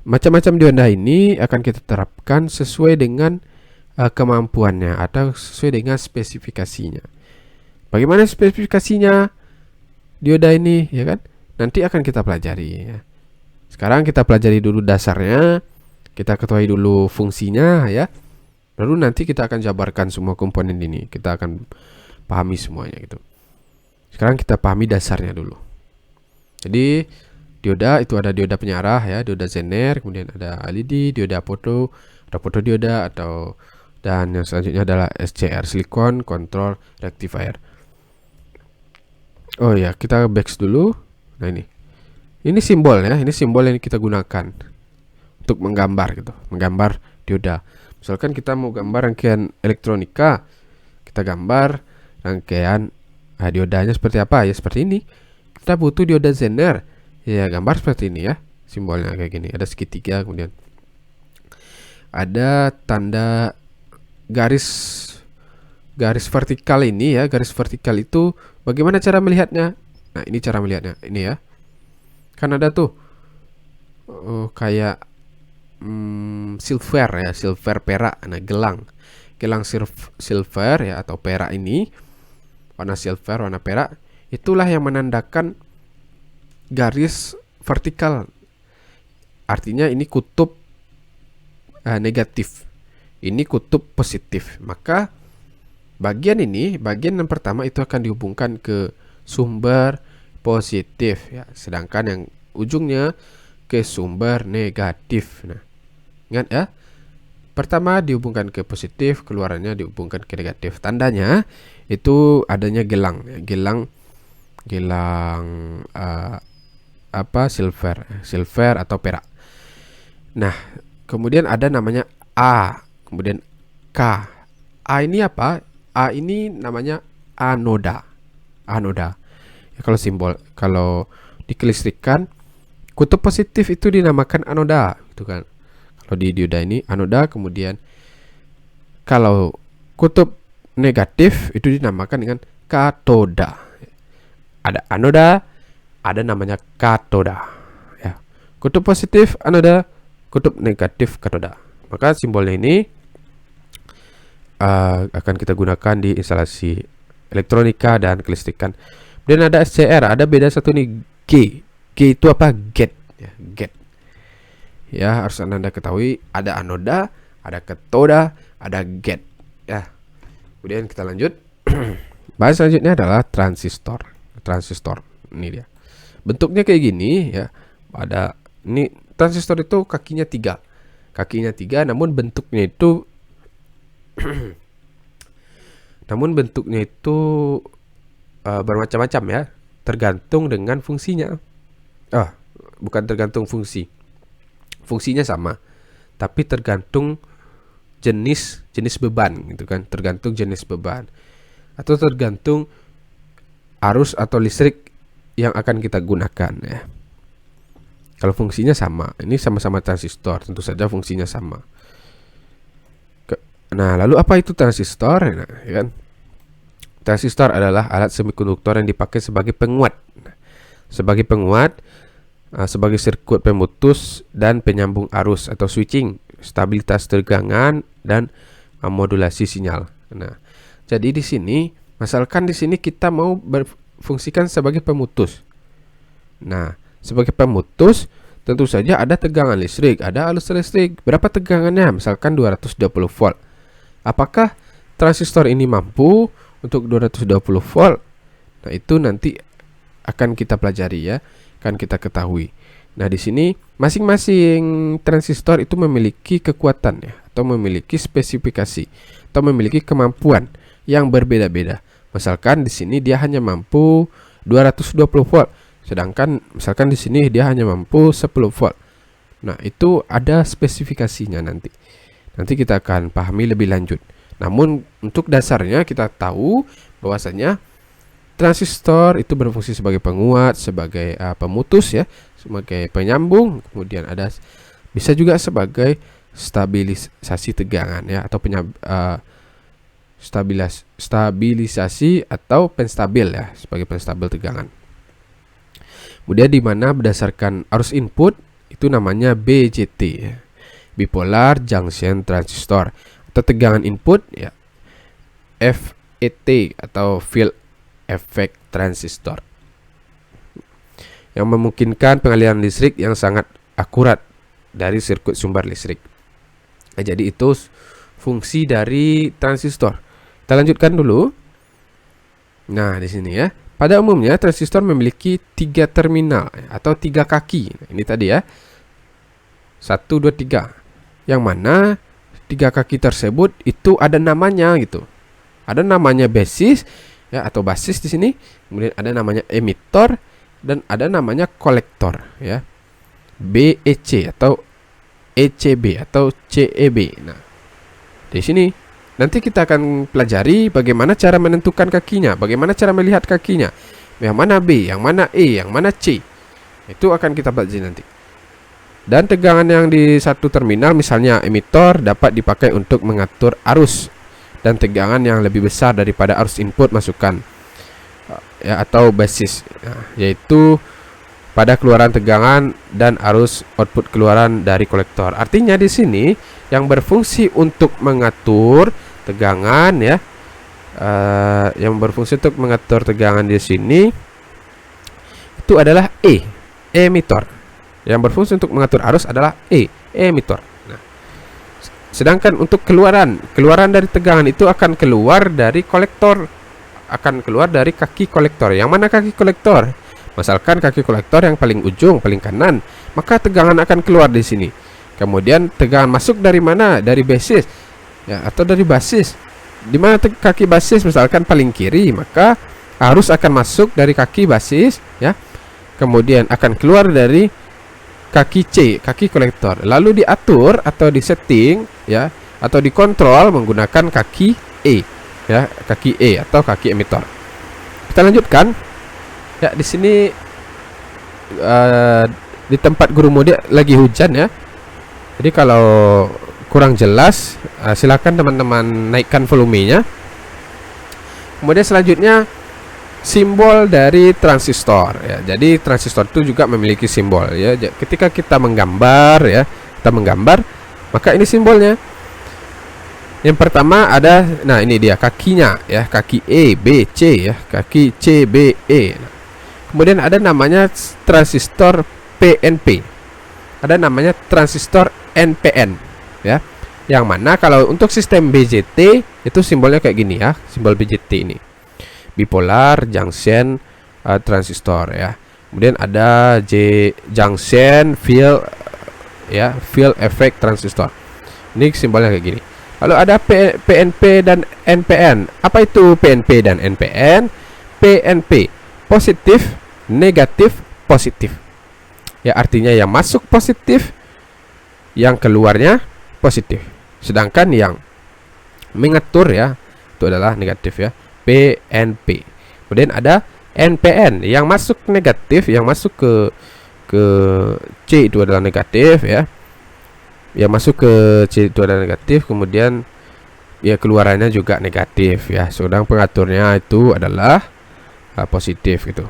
macam-macam dioda ini akan kita terapkan sesuai dengan kemampuannya atau sesuai dengan spesifikasinya. Bagaimana spesifikasinya dioda ini, ya kan? Nanti akan kita pelajari ya. Sekarang kita pelajari dulu dasarnya, kita ketahui dulu fungsinya ya. Lalu nanti kita akan jabarkan semua komponen ini. Kita akan pahami semuanya gitu. Sekarang kita pahami dasarnya dulu. Jadi dioda itu ada dioda penyearah ya, dioda Zener, kemudian ada LED, dioda foto, ada fotodioda atau, dan yang selanjutnya adalah SCR, silicon control rectifier. Oh ya, kita back dulu. Nah ini simbol ya, ini simbol yang kita gunakan untuk menggambar gitu, menggambar dioda. Misalkan kita mau gambar rangkaian elektronika, kita gambar rangkaian diodanya seperti apa ya, seperti ini. Kita butuh dioda Zener, ya gambar seperti ini ya, simbolnya kayak gini. Ada segitiga, kemudian ada tanda garis vertikal ini ya. Garis vertikal itu bagaimana cara melihatnya? Nah, ini cara melihatnya, ini ya. Kan ada tuh kayak silver ya, silver perak. Nah, gelang silver ya atau perak ini, warna silver, warna perak, itulah yang menandakan garis vertikal. Artinya ini kutub negatif, ini kutub positif. Maka bagian ini, bagian yang pertama itu akan dihubungkan ke sumber positif ya, sedangkan yang ujungnya ke sumber negatif. Nah, ingat ya, pertama dihubungkan ke positif, keluarannya dihubungkan ke negatif. Tandanya itu adanya gelang ya, gelang silver atau perak. Nah, kemudian ada namanya A, kemudian K. A ini apa? A ini namanya anoda. Ya, kalau simbol, kalau di kelistrikan, kutub positif itu dinamakan anoda, gitu kan. Kalau di dioda ini anoda, kemudian kalau kutub negatif itu dinamakan dengan katoda. Ada anoda, ada namanya katoda. Ya. Kutub positif anoda, kutub negatif katoda. Maka simbolnya ini akan kita gunakan di instalasi elektronika dan kelistrikan. Dan ada SCR, ada beda satu nih, G. G itu apa? Gate ya, gate. Ya, harus Anda ketahui ada anoda, ada katoda, ada gate ya. Kemudian kita lanjut. Bahas selanjutnya adalah transistor. Transistor ini dia. Bentuknya kayak gini ya. Ada ini transistor itu kakinya 3. Kakinya 3, namun bentuknya itu bermacam-macam ya, tergantung dengan fungsinya. Bukan tergantung fungsi. Fungsinya sama, tapi tergantung jenis beban gitu kan, tergantung jenis beban atau tergantung arus atau listrik yang akan kita gunakan ya. Kalau fungsinya sama, ini sama-sama transistor, tentu saja fungsinya sama. Nah, lalu apa itu transistor? Nah, ya kan? Transistor adalah alat semikonduktor yang dipakai sebagai penguat. sebagai penguat, sebagai sirkuit pemutus dan penyambung arus atau switching, stabilitas tegangan dan modulasi sinyal. Nah, jadi di sini misalkan di sini kita mau berfungsikan sebagai pemutus. Nah, sebagai pemutus tentu saja ada tegangan listrik, ada arus listrik. Berapa tegangannya? Misalkan 220 volt. Apakah transistor ini mampu untuk 220 volt? Nah, itu nanti akan kita pelajari ya, akan kita ketahui. Nah, di sini masing-masing transistor itu memiliki kekuatan ya, atau memiliki spesifikasi, atau memiliki kemampuan yang berbeda-beda. Misalkan di sini dia hanya mampu 220 volt, sedangkan misalkan di sini dia hanya mampu 10 volt. Nah, itu ada spesifikasinya nanti. Nanti kita akan pahami lebih lanjut. Namun untuk dasarnya kita tahu bahwasanya transistor itu berfungsi sebagai penguat, sebagai pemutus ya, sebagai penyambung, kemudian ada bisa juga sebagai stabilisasi tegangan ya, atau stabilisasi atau penstabil ya, sebagai penstabil tegangan. Kemudian di mana berdasarkan arus input itu namanya BJT ya, bipolar junction transistor, atau tegangan input ya, FET atau field effect transistor, yang memungkinkan pengalihan listrik yang sangat akurat dari sirkuit sumber listrik. Nah, jadi itu fungsi dari transistor. Kita lanjutkan dulu. Nah, di sini ya. Pada umumnya transistor memiliki 3 terminal atau 3 kaki. Nah, ini tadi ya. 1, 2, 3. Yang mana 3 kaki tersebut itu ada namanya gitu. Ada namanya basis ya, atau basis di sini. Kemudian ada namanya emitor dan ada namanya kolektor ya. BEC atau ECB atau CEB. Nah, di sini nanti kita akan pelajari bagaimana cara menentukan kakinya, bagaimana cara melihat kakinya, yang mana B, yang mana E, yang mana C. Itu akan kita pelajari nanti. Dan tegangan yang di satu terminal, misalnya emitor, dapat dipakai untuk mengatur arus dan tegangan yang lebih besar daripada arus input masukan ya, atau basis ya, yaitu pada keluaran tegangan dan arus output keluaran dari kolektor. Artinya di sini yang berfungsi untuk mengatur tegangan ya, yang berfungsi untuk mengatur tegangan di sini itu adalah emitor. Yang berfungsi untuk mengatur arus adalah emitor. Nah, sedangkan untuk keluaran dari tegangan itu akan keluar dari kolektor, akan keluar dari kaki kolektor. Yang mana kaki kolektor? Misalkan kaki kolektor yang paling ujung, paling kanan, maka tegangan akan keluar di sini. Kemudian tegangan masuk dari mana? Dari basis ya, atau dari basis. Di mana kaki basis misalkan paling kiri, maka arus akan masuk dari kaki basis ya. Kemudian akan keluar dari kaki C, kaki kolektor. Lalu diatur atau disetting ya, atau dikontrol menggunakan kaki E ya, kaki E atau kaki emitor. Kita lanjutkan. Ya, di sini di tempat Guru Mudi lagi hujan ya. Jadi kalau kurang jelas, silakan teman-teman naikkan volumenya. Kemudian selanjutnya simbol dari transistor ya. Jadi transistor itu juga memiliki simbol ya. Ketika kita menggambar ya, maka ini simbolnya. Yang pertama ada, nah ini dia kakinya ya, kaki E, B, C ya, kaki C, B, E. Nah, kemudian ada namanya transistor PNP. Ada namanya transistor NPN ya. Yang mana kalau untuk sistem BJT itu simbolnya kayak gini ya, simbol BJT ini. Bipolar junction transistor ya. Kemudian ada junction field ya, field effect transistor. Ini simbolnya kayak gini. Lalu ada PNP dan NPN. Apa itu PNP dan NPN? PNP positif, negatif, positif. Ya, artinya yang masuk positif, yang keluarnya positif. Sedangkan yang mengatur ya, itu adalah negatif ya, PNP. Kemudian ada NPN, yang masuk negatif, yang masuk ke C itu adalah negatif ya. Yang masuk ke C itu adalah negatif, kemudian ya keluarannya juga negatif ya. Sedang pengaturnya itu adalah positif gitu.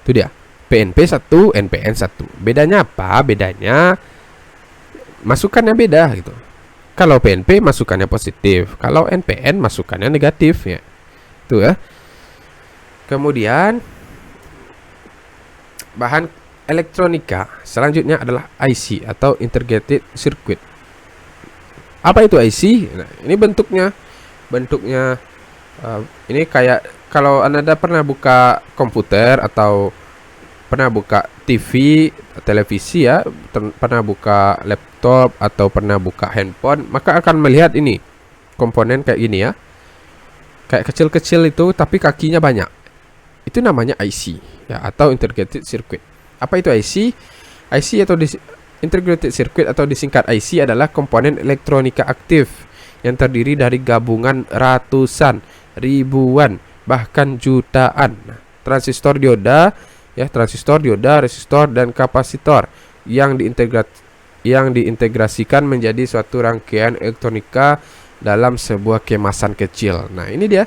Itu dia. PNP 1, NPN 1. Bedanya apa? Bedanya masukannya beda gitu. Kalau PNP masukannya positif, kalau NPN masukannya negatif ya. Tuh ya. Kemudian bahan elektronika selanjutnya adalah IC atau integrated circuit. Apa itu IC? Nah, ini bentuknya ini kayak kalau Anda pernah buka komputer atau pernah buka TV, televisi ya, pernah buka laptop atau pernah buka handphone, maka akan melihat ini komponen kayak gini ya. Kayak kecil-kecil itu tapi kakinya banyak. Itu namanya IC ya, atau integrated circuit. Apa itu IC? IC atau integrated circuit atau disingkat IC adalah komponen elektronika aktif yang terdiri dari gabungan ratusan, ribuan, bahkan jutaan transistor dioda ya, resistor dan kapasitor yang diintegrasikan menjadi suatu rangkaian elektronika dalam sebuah kemasan kecil. Nah, ini dia.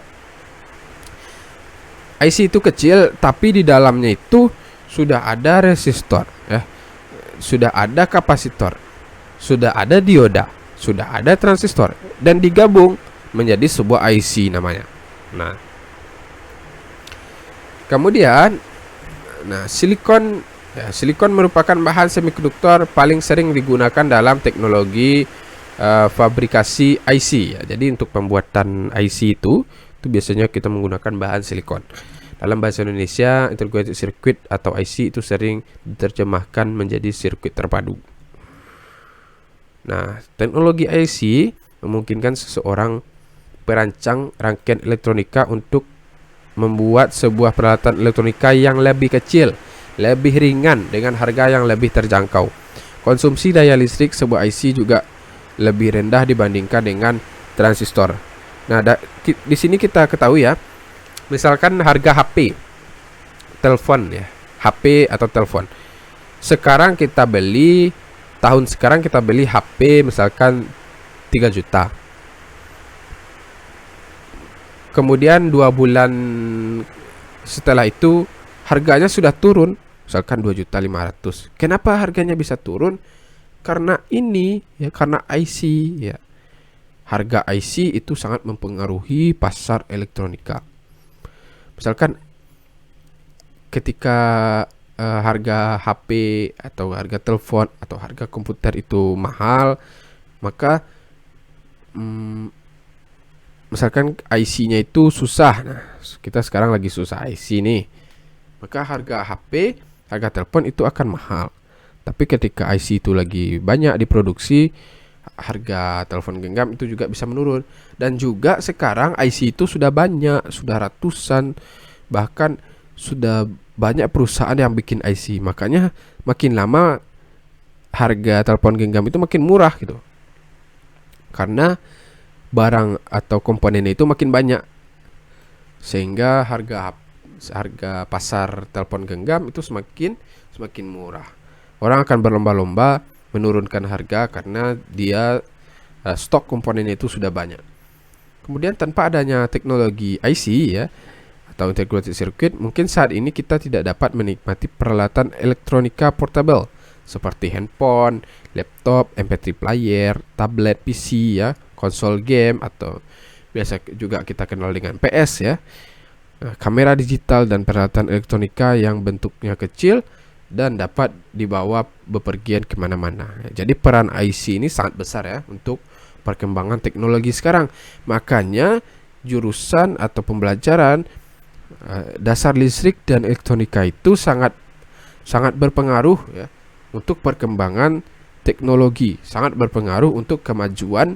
IC itu kecil tapi di dalamnya itu sudah ada resistor ya. Sudah ada kapasitor, sudah ada dioda, sudah ada transistor dan digabung menjadi sebuah IC namanya. Nah, kemudian silikon merupakan bahan semikonduktor paling sering digunakan dalam teknologi fabrikasi IC ya. Jadi untuk pembuatan IC itu biasanya kita menggunakan bahan silikon. Dalam bahasa Indonesia, integrated circuit atau IC itu sering diterjemahkan menjadi sirkuit terpadu. Nah, teknologi IC memungkinkan seseorang perancang rangkaian elektronika untuk membuat sebuah peralatan elektronika yang lebih kecil, lebih ringan dengan harga yang lebih terjangkau. Konsumsi daya listrik sebuah IC juga lebih rendah dibandingkan dengan transistor. Nah, di sini kita ketahui ya, misalkan harga HP, telepon ya, HP atau telepon. Tahun sekarang kita beli HP misalkan 3 juta. Kemudian 2 bulan setelah itu harganya sudah turun, misalkan 2.500.000. Kenapa harganya bisa turun? Karena ini ya, karena IC ya. Harga IC itu sangat mempengaruhi pasar elektronika. Misalkan ketika harga HP atau harga telepon atau harga komputer itu mahal, maka misalkan IC-nya itu susah. Nah, kita sekarang lagi susah IC nih. Maka harga HP, harga telepon itu akan mahal. Tapi ketika IC itu lagi banyak diproduksi, harga telepon genggam itu juga bisa menurun. Dan juga sekarang IC itu sudah banyak, sudah ratusan, bahkan sudah banyak perusahaan yang bikin IC. Makanya makin lama harga telepon genggam itu makin murah gitu. Karena barang atau komponennya itu makin banyak, sehingga harga pasar telepon genggam itu semakin murah. Orang akan berlomba-lomba menurunkan harga karena dia stok komponennya itu sudah banyak. Kemudian tanpa adanya teknologi IC ya atau integrated circuit, mungkin saat ini kita tidak dapat menikmati peralatan elektronika portable seperti handphone, laptop, MP3 player, tablet, PC ya, konsol game atau biasa juga kita kenal dengan PS ya. Kamera digital dan peralatan elektronika yang bentuknya kecil dan dapat dibawa bepergian kemana-mana. Jadi peran IC ini sangat besar ya untuk perkembangan teknologi sekarang. Makanya jurusan atau pembelajaran dasar listrik dan elektronika itu sangat berpengaruh ya untuk perkembangan teknologi, sangat berpengaruh untuk kemajuan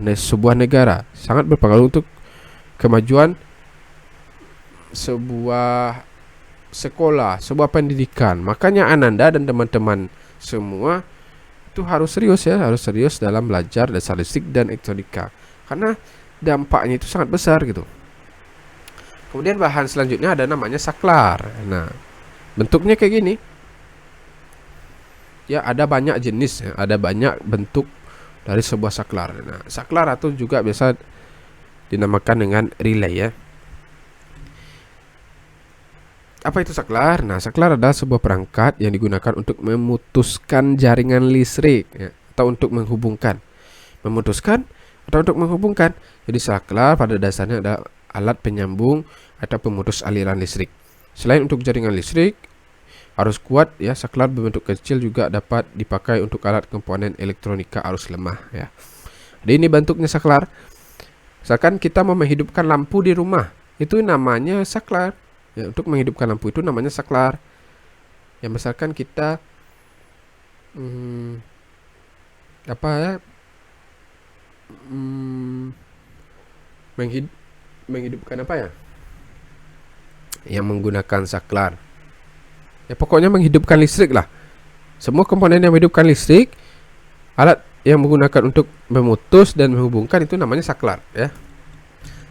sebuah negara, sangat berpengaruh untuk kemajuan sebuah sekolah, sebuah pendidikan. Makanya Ananda dan teman-teman semua itu harus serius dalam belajar dasar listrik dan elektronika karena dampaknya itu sangat besar gitu. Kemudian bahan selanjutnya ada namanya saklar. Nah, bentuknya kayak gini. Ya, ada banyak jenis ya, ada banyak bentuk dari sebuah saklar. Nah, saklar atau juga biasa dinamakan dengan relay ya. Apa itu saklar? Nah, saklar adalah sebuah perangkat yang digunakan untuk memutuskan jaringan listrik, ya, atau untuk menghubungkan. Memutuskan atau untuk menghubungkan. Jadi saklar pada dasarnya adalah alat penyambung atau pemutus aliran listrik. Selain untuk jaringan listrik arus kuat, ya, saklar berbentuk kecil juga dapat dipakai untuk alat komponen elektronika arus lemah, ya. Jadi ini bentuknya saklar. Misalkan kita mau menghidupkan lampu di rumah, itu namanya saklar. Ya, untuk menghidupkan lampu itu namanya saklar. Ya, misalkan kita apa ya menghidupkan apa ya? Yang menggunakan saklar. Ya, pokoknya menghidupkan listrik lah. Semua komponen yang menghidupkan listrik, alat yang menggunakan untuk memutus dan menghubungkan itu namanya saklar, ya.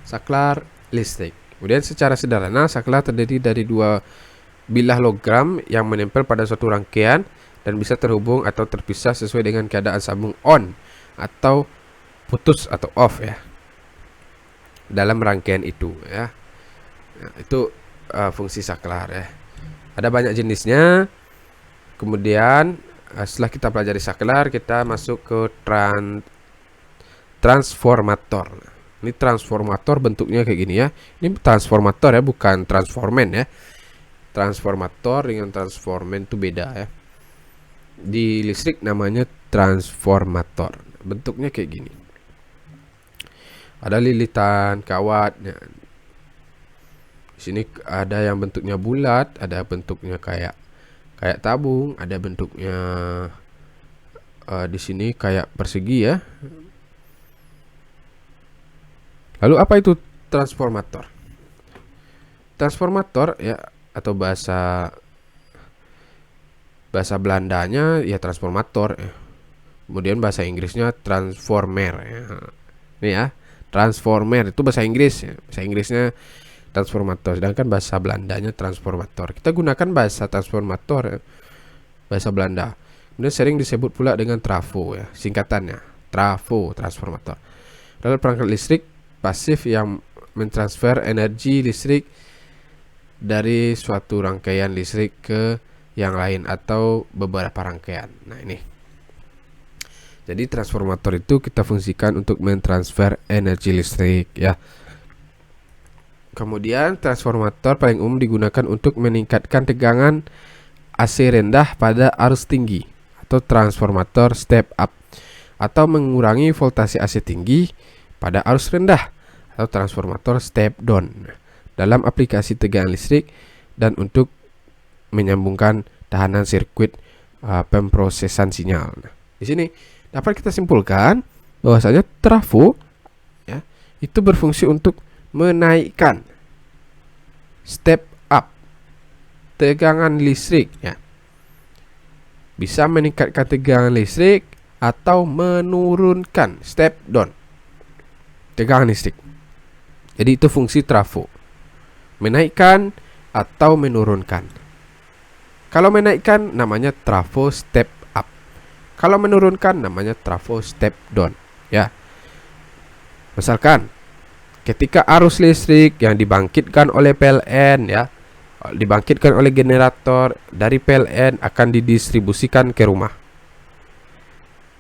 Saklar listrik. Kemudian secara sederhana saklar terdiri dari dua bilah logam yang menempel pada suatu rangkaian dan bisa terhubung atau terpisah sesuai dengan keadaan sambung on atau putus atau off, ya, dalam rangkaian itu, ya. Nah, itu fungsi saklar, ya. Ada banyak jenisnya. Kemudian setelah kita pelajari saklar, kita masuk ke transformator. Ini transformator bentuknya kayak gini, ya. Ini transformator, ya, bukan transformen, ya. Transformator dengan transformen itu beda, ya. Di listrik namanya transformator. Bentuknya kayak gini. Ada lilitan, kawat, ya. Di sini ada yang bentuknya bulat, ada bentuknya kayak tabung, ada bentuknya di sini kayak persegi, ya. Lalu apa itu transformator? Transformator, ya, atau bahasa Belandanya ya transformator, ya. Kemudian bahasa Inggrisnya transformer, ya. Ini, ya, transformer itu bahasa Inggris, ya. Bahasa Inggrisnya transformator, sedangkan bahasa Belandanya transformator. Kita gunakan bahasa transformator, ya, bahasa Belanda. Kemudian sering disebut pula dengan trafo, ya, singkatannya trafo, transformator. Lalu perangkat listrik pasif yang mentransfer energi listrik dari suatu rangkaian listrik ke yang lain atau beberapa rangkaian. Nah, ini. Jadi transformator itu kita fungsikan untuk mentransfer energi listrik, ya. Kemudian transformator paling umum digunakan untuk meningkatkan tegangan AC rendah pada arus tinggi atau transformator step up, atau mengurangi voltase AC tinggi pada arus rendah atau transformator step down dalam aplikasi tegangan listrik dan untuk menyambungkan tahanan sirkuit pemrosesan sinyal. Nah, di sini dapat kita simpulkan bahwasanya trafo, ya, itu berfungsi untuk menaikkan step up tegangan listrik, ya. Bisa meningkatkan tegangan listrik atau menurunkan step down tegangan listrik. Jadi itu fungsi trafo, menaikkan atau menurunkan. Kalau menaikkan namanya trafo step up, kalau menurunkan namanya trafo step down, ya. Misalkan ketika arus listrik yang dibangkitkan oleh PLN, ya, dibangkitkan oleh generator dari PLN akan didistribusikan ke rumah.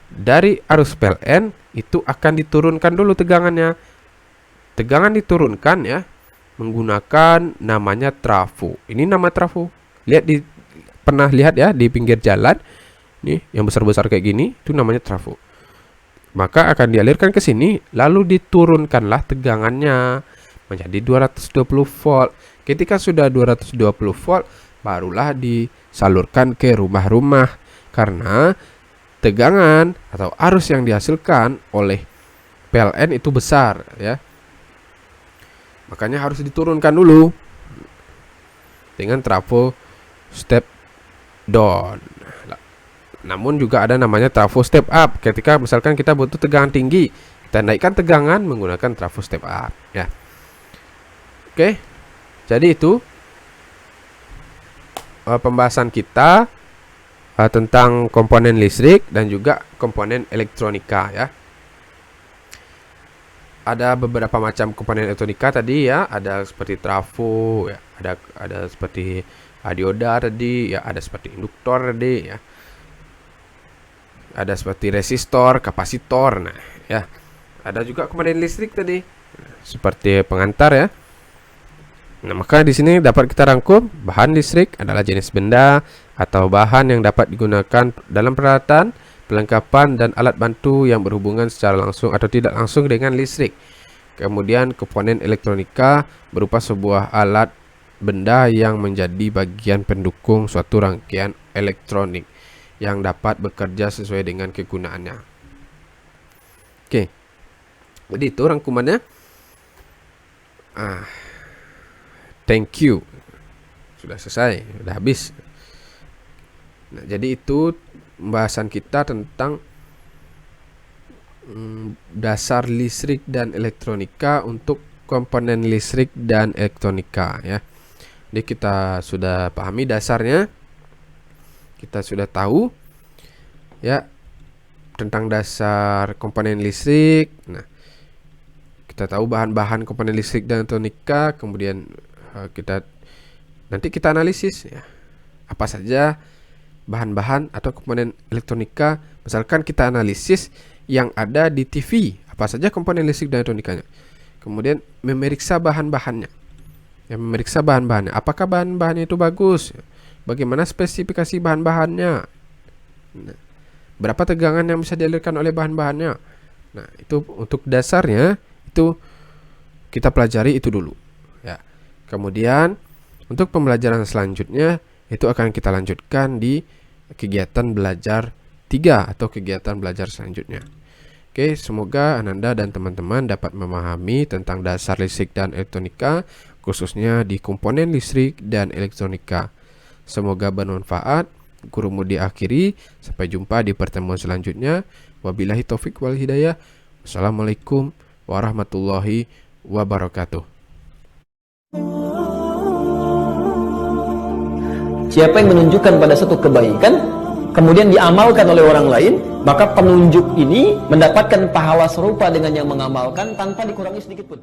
Dari arus PLN itu akan diturunkan dulu tegangannya. Tegangan diturunkan, ya, menggunakan namanya trafo. Ini nama trafo. Pernah lihat, ya, di pinggir jalan. Nih, yang besar-besar kayak gini, itu namanya trafo. Maka akan dialirkan ke sini, lalu diturunkanlah tegangannya menjadi 220 volt. Ketika sudah 220 volt, barulah disalurkan ke rumah-rumah. Karena tegangan atau arus yang dihasilkan oleh PLN itu besar, ya. Makanya harus diturunkan dulu dengan trafo step down. Namun juga ada namanya trafo step up. Ketika misalkan kita butuh tegangan tinggi, kita naikkan tegangan menggunakan trafo step up, ya. Oke. Jadi itu pembahasan kita tentang komponen listrik dan juga komponen elektronika, ya. Ada beberapa macam komponen elektronika tadi, ya. Ada seperti trafo, ya. Ada seperti dioda tadi, ya ada seperti induktor tadi, ya. Ada seperti resistor, kapasitor. Nah, ya. Ada juga komponen listrik tadi, seperti pengantar ya. Nah, maka di sini dapat kita rangkum bahan listrik adalah jenis benda atau bahan yang dapat digunakan dalam peralatan, perlengkapan dan alat bantu yang berhubungan secara langsung atau tidak langsung dengan listrik. Kemudian komponen elektronika berupa sebuah alat benda yang menjadi bagian pendukung suatu rangkaian elektronik yang dapat bekerja sesuai dengan kegunaannya. Oke. Jadi itu rangkumannya. Thank you. Sudah selesai, sudah habis. Nah, jadi itu pembahasan kita tentang dasar listrik dan elektronika untuk komponen listrik dan elektronika ya. Jadi kita sudah pahami dasarnya. Kita sudah tahu ya tentang dasar komponen listrik. Nah, kita tahu bahan-bahan komponen listrik dan elektronika, kemudian nanti kita analisis ya. Apa saja bahan-bahan atau komponen elektronika, misalkan kita analisis yang ada di TV, apa saja komponen listrik dan elektronikanya. Kemudian memeriksa bahan-bahannya. Ya, memeriksa bahan-bahannya. Apakah bahan-bahannya itu bagus? Bagaimana spesifikasi bahan-bahannya? Nah, berapa tegangan yang bisa dialirkan oleh bahan-bahannya? Nah, itu untuk dasarnya itu kita pelajari itu dulu. Ya. Kemudian untuk pembelajaran selanjutnya itu akan kita lanjutkan di kegiatan belajar 3 atau kegiatan belajar selanjutnya. Oke, semoga Ananda dan teman-teman dapat memahami tentang dasar listrik dan elektronika, khususnya di komponen listrik dan elektronika. Semoga bermanfaat. Gurumu diakhiri. Sampai jumpa di pertemuan selanjutnya. Wabillahi taufik wal hidayah. Wassalamualaikum warahmatullahi wabarakatuh. Siapa yang menunjukkan pada satu kebaikan, kemudian diamalkan oleh orang lain, maka penunjuk ini mendapatkan pahala serupa dengan yang mengamalkan tanpa dikurangi sedikit pun.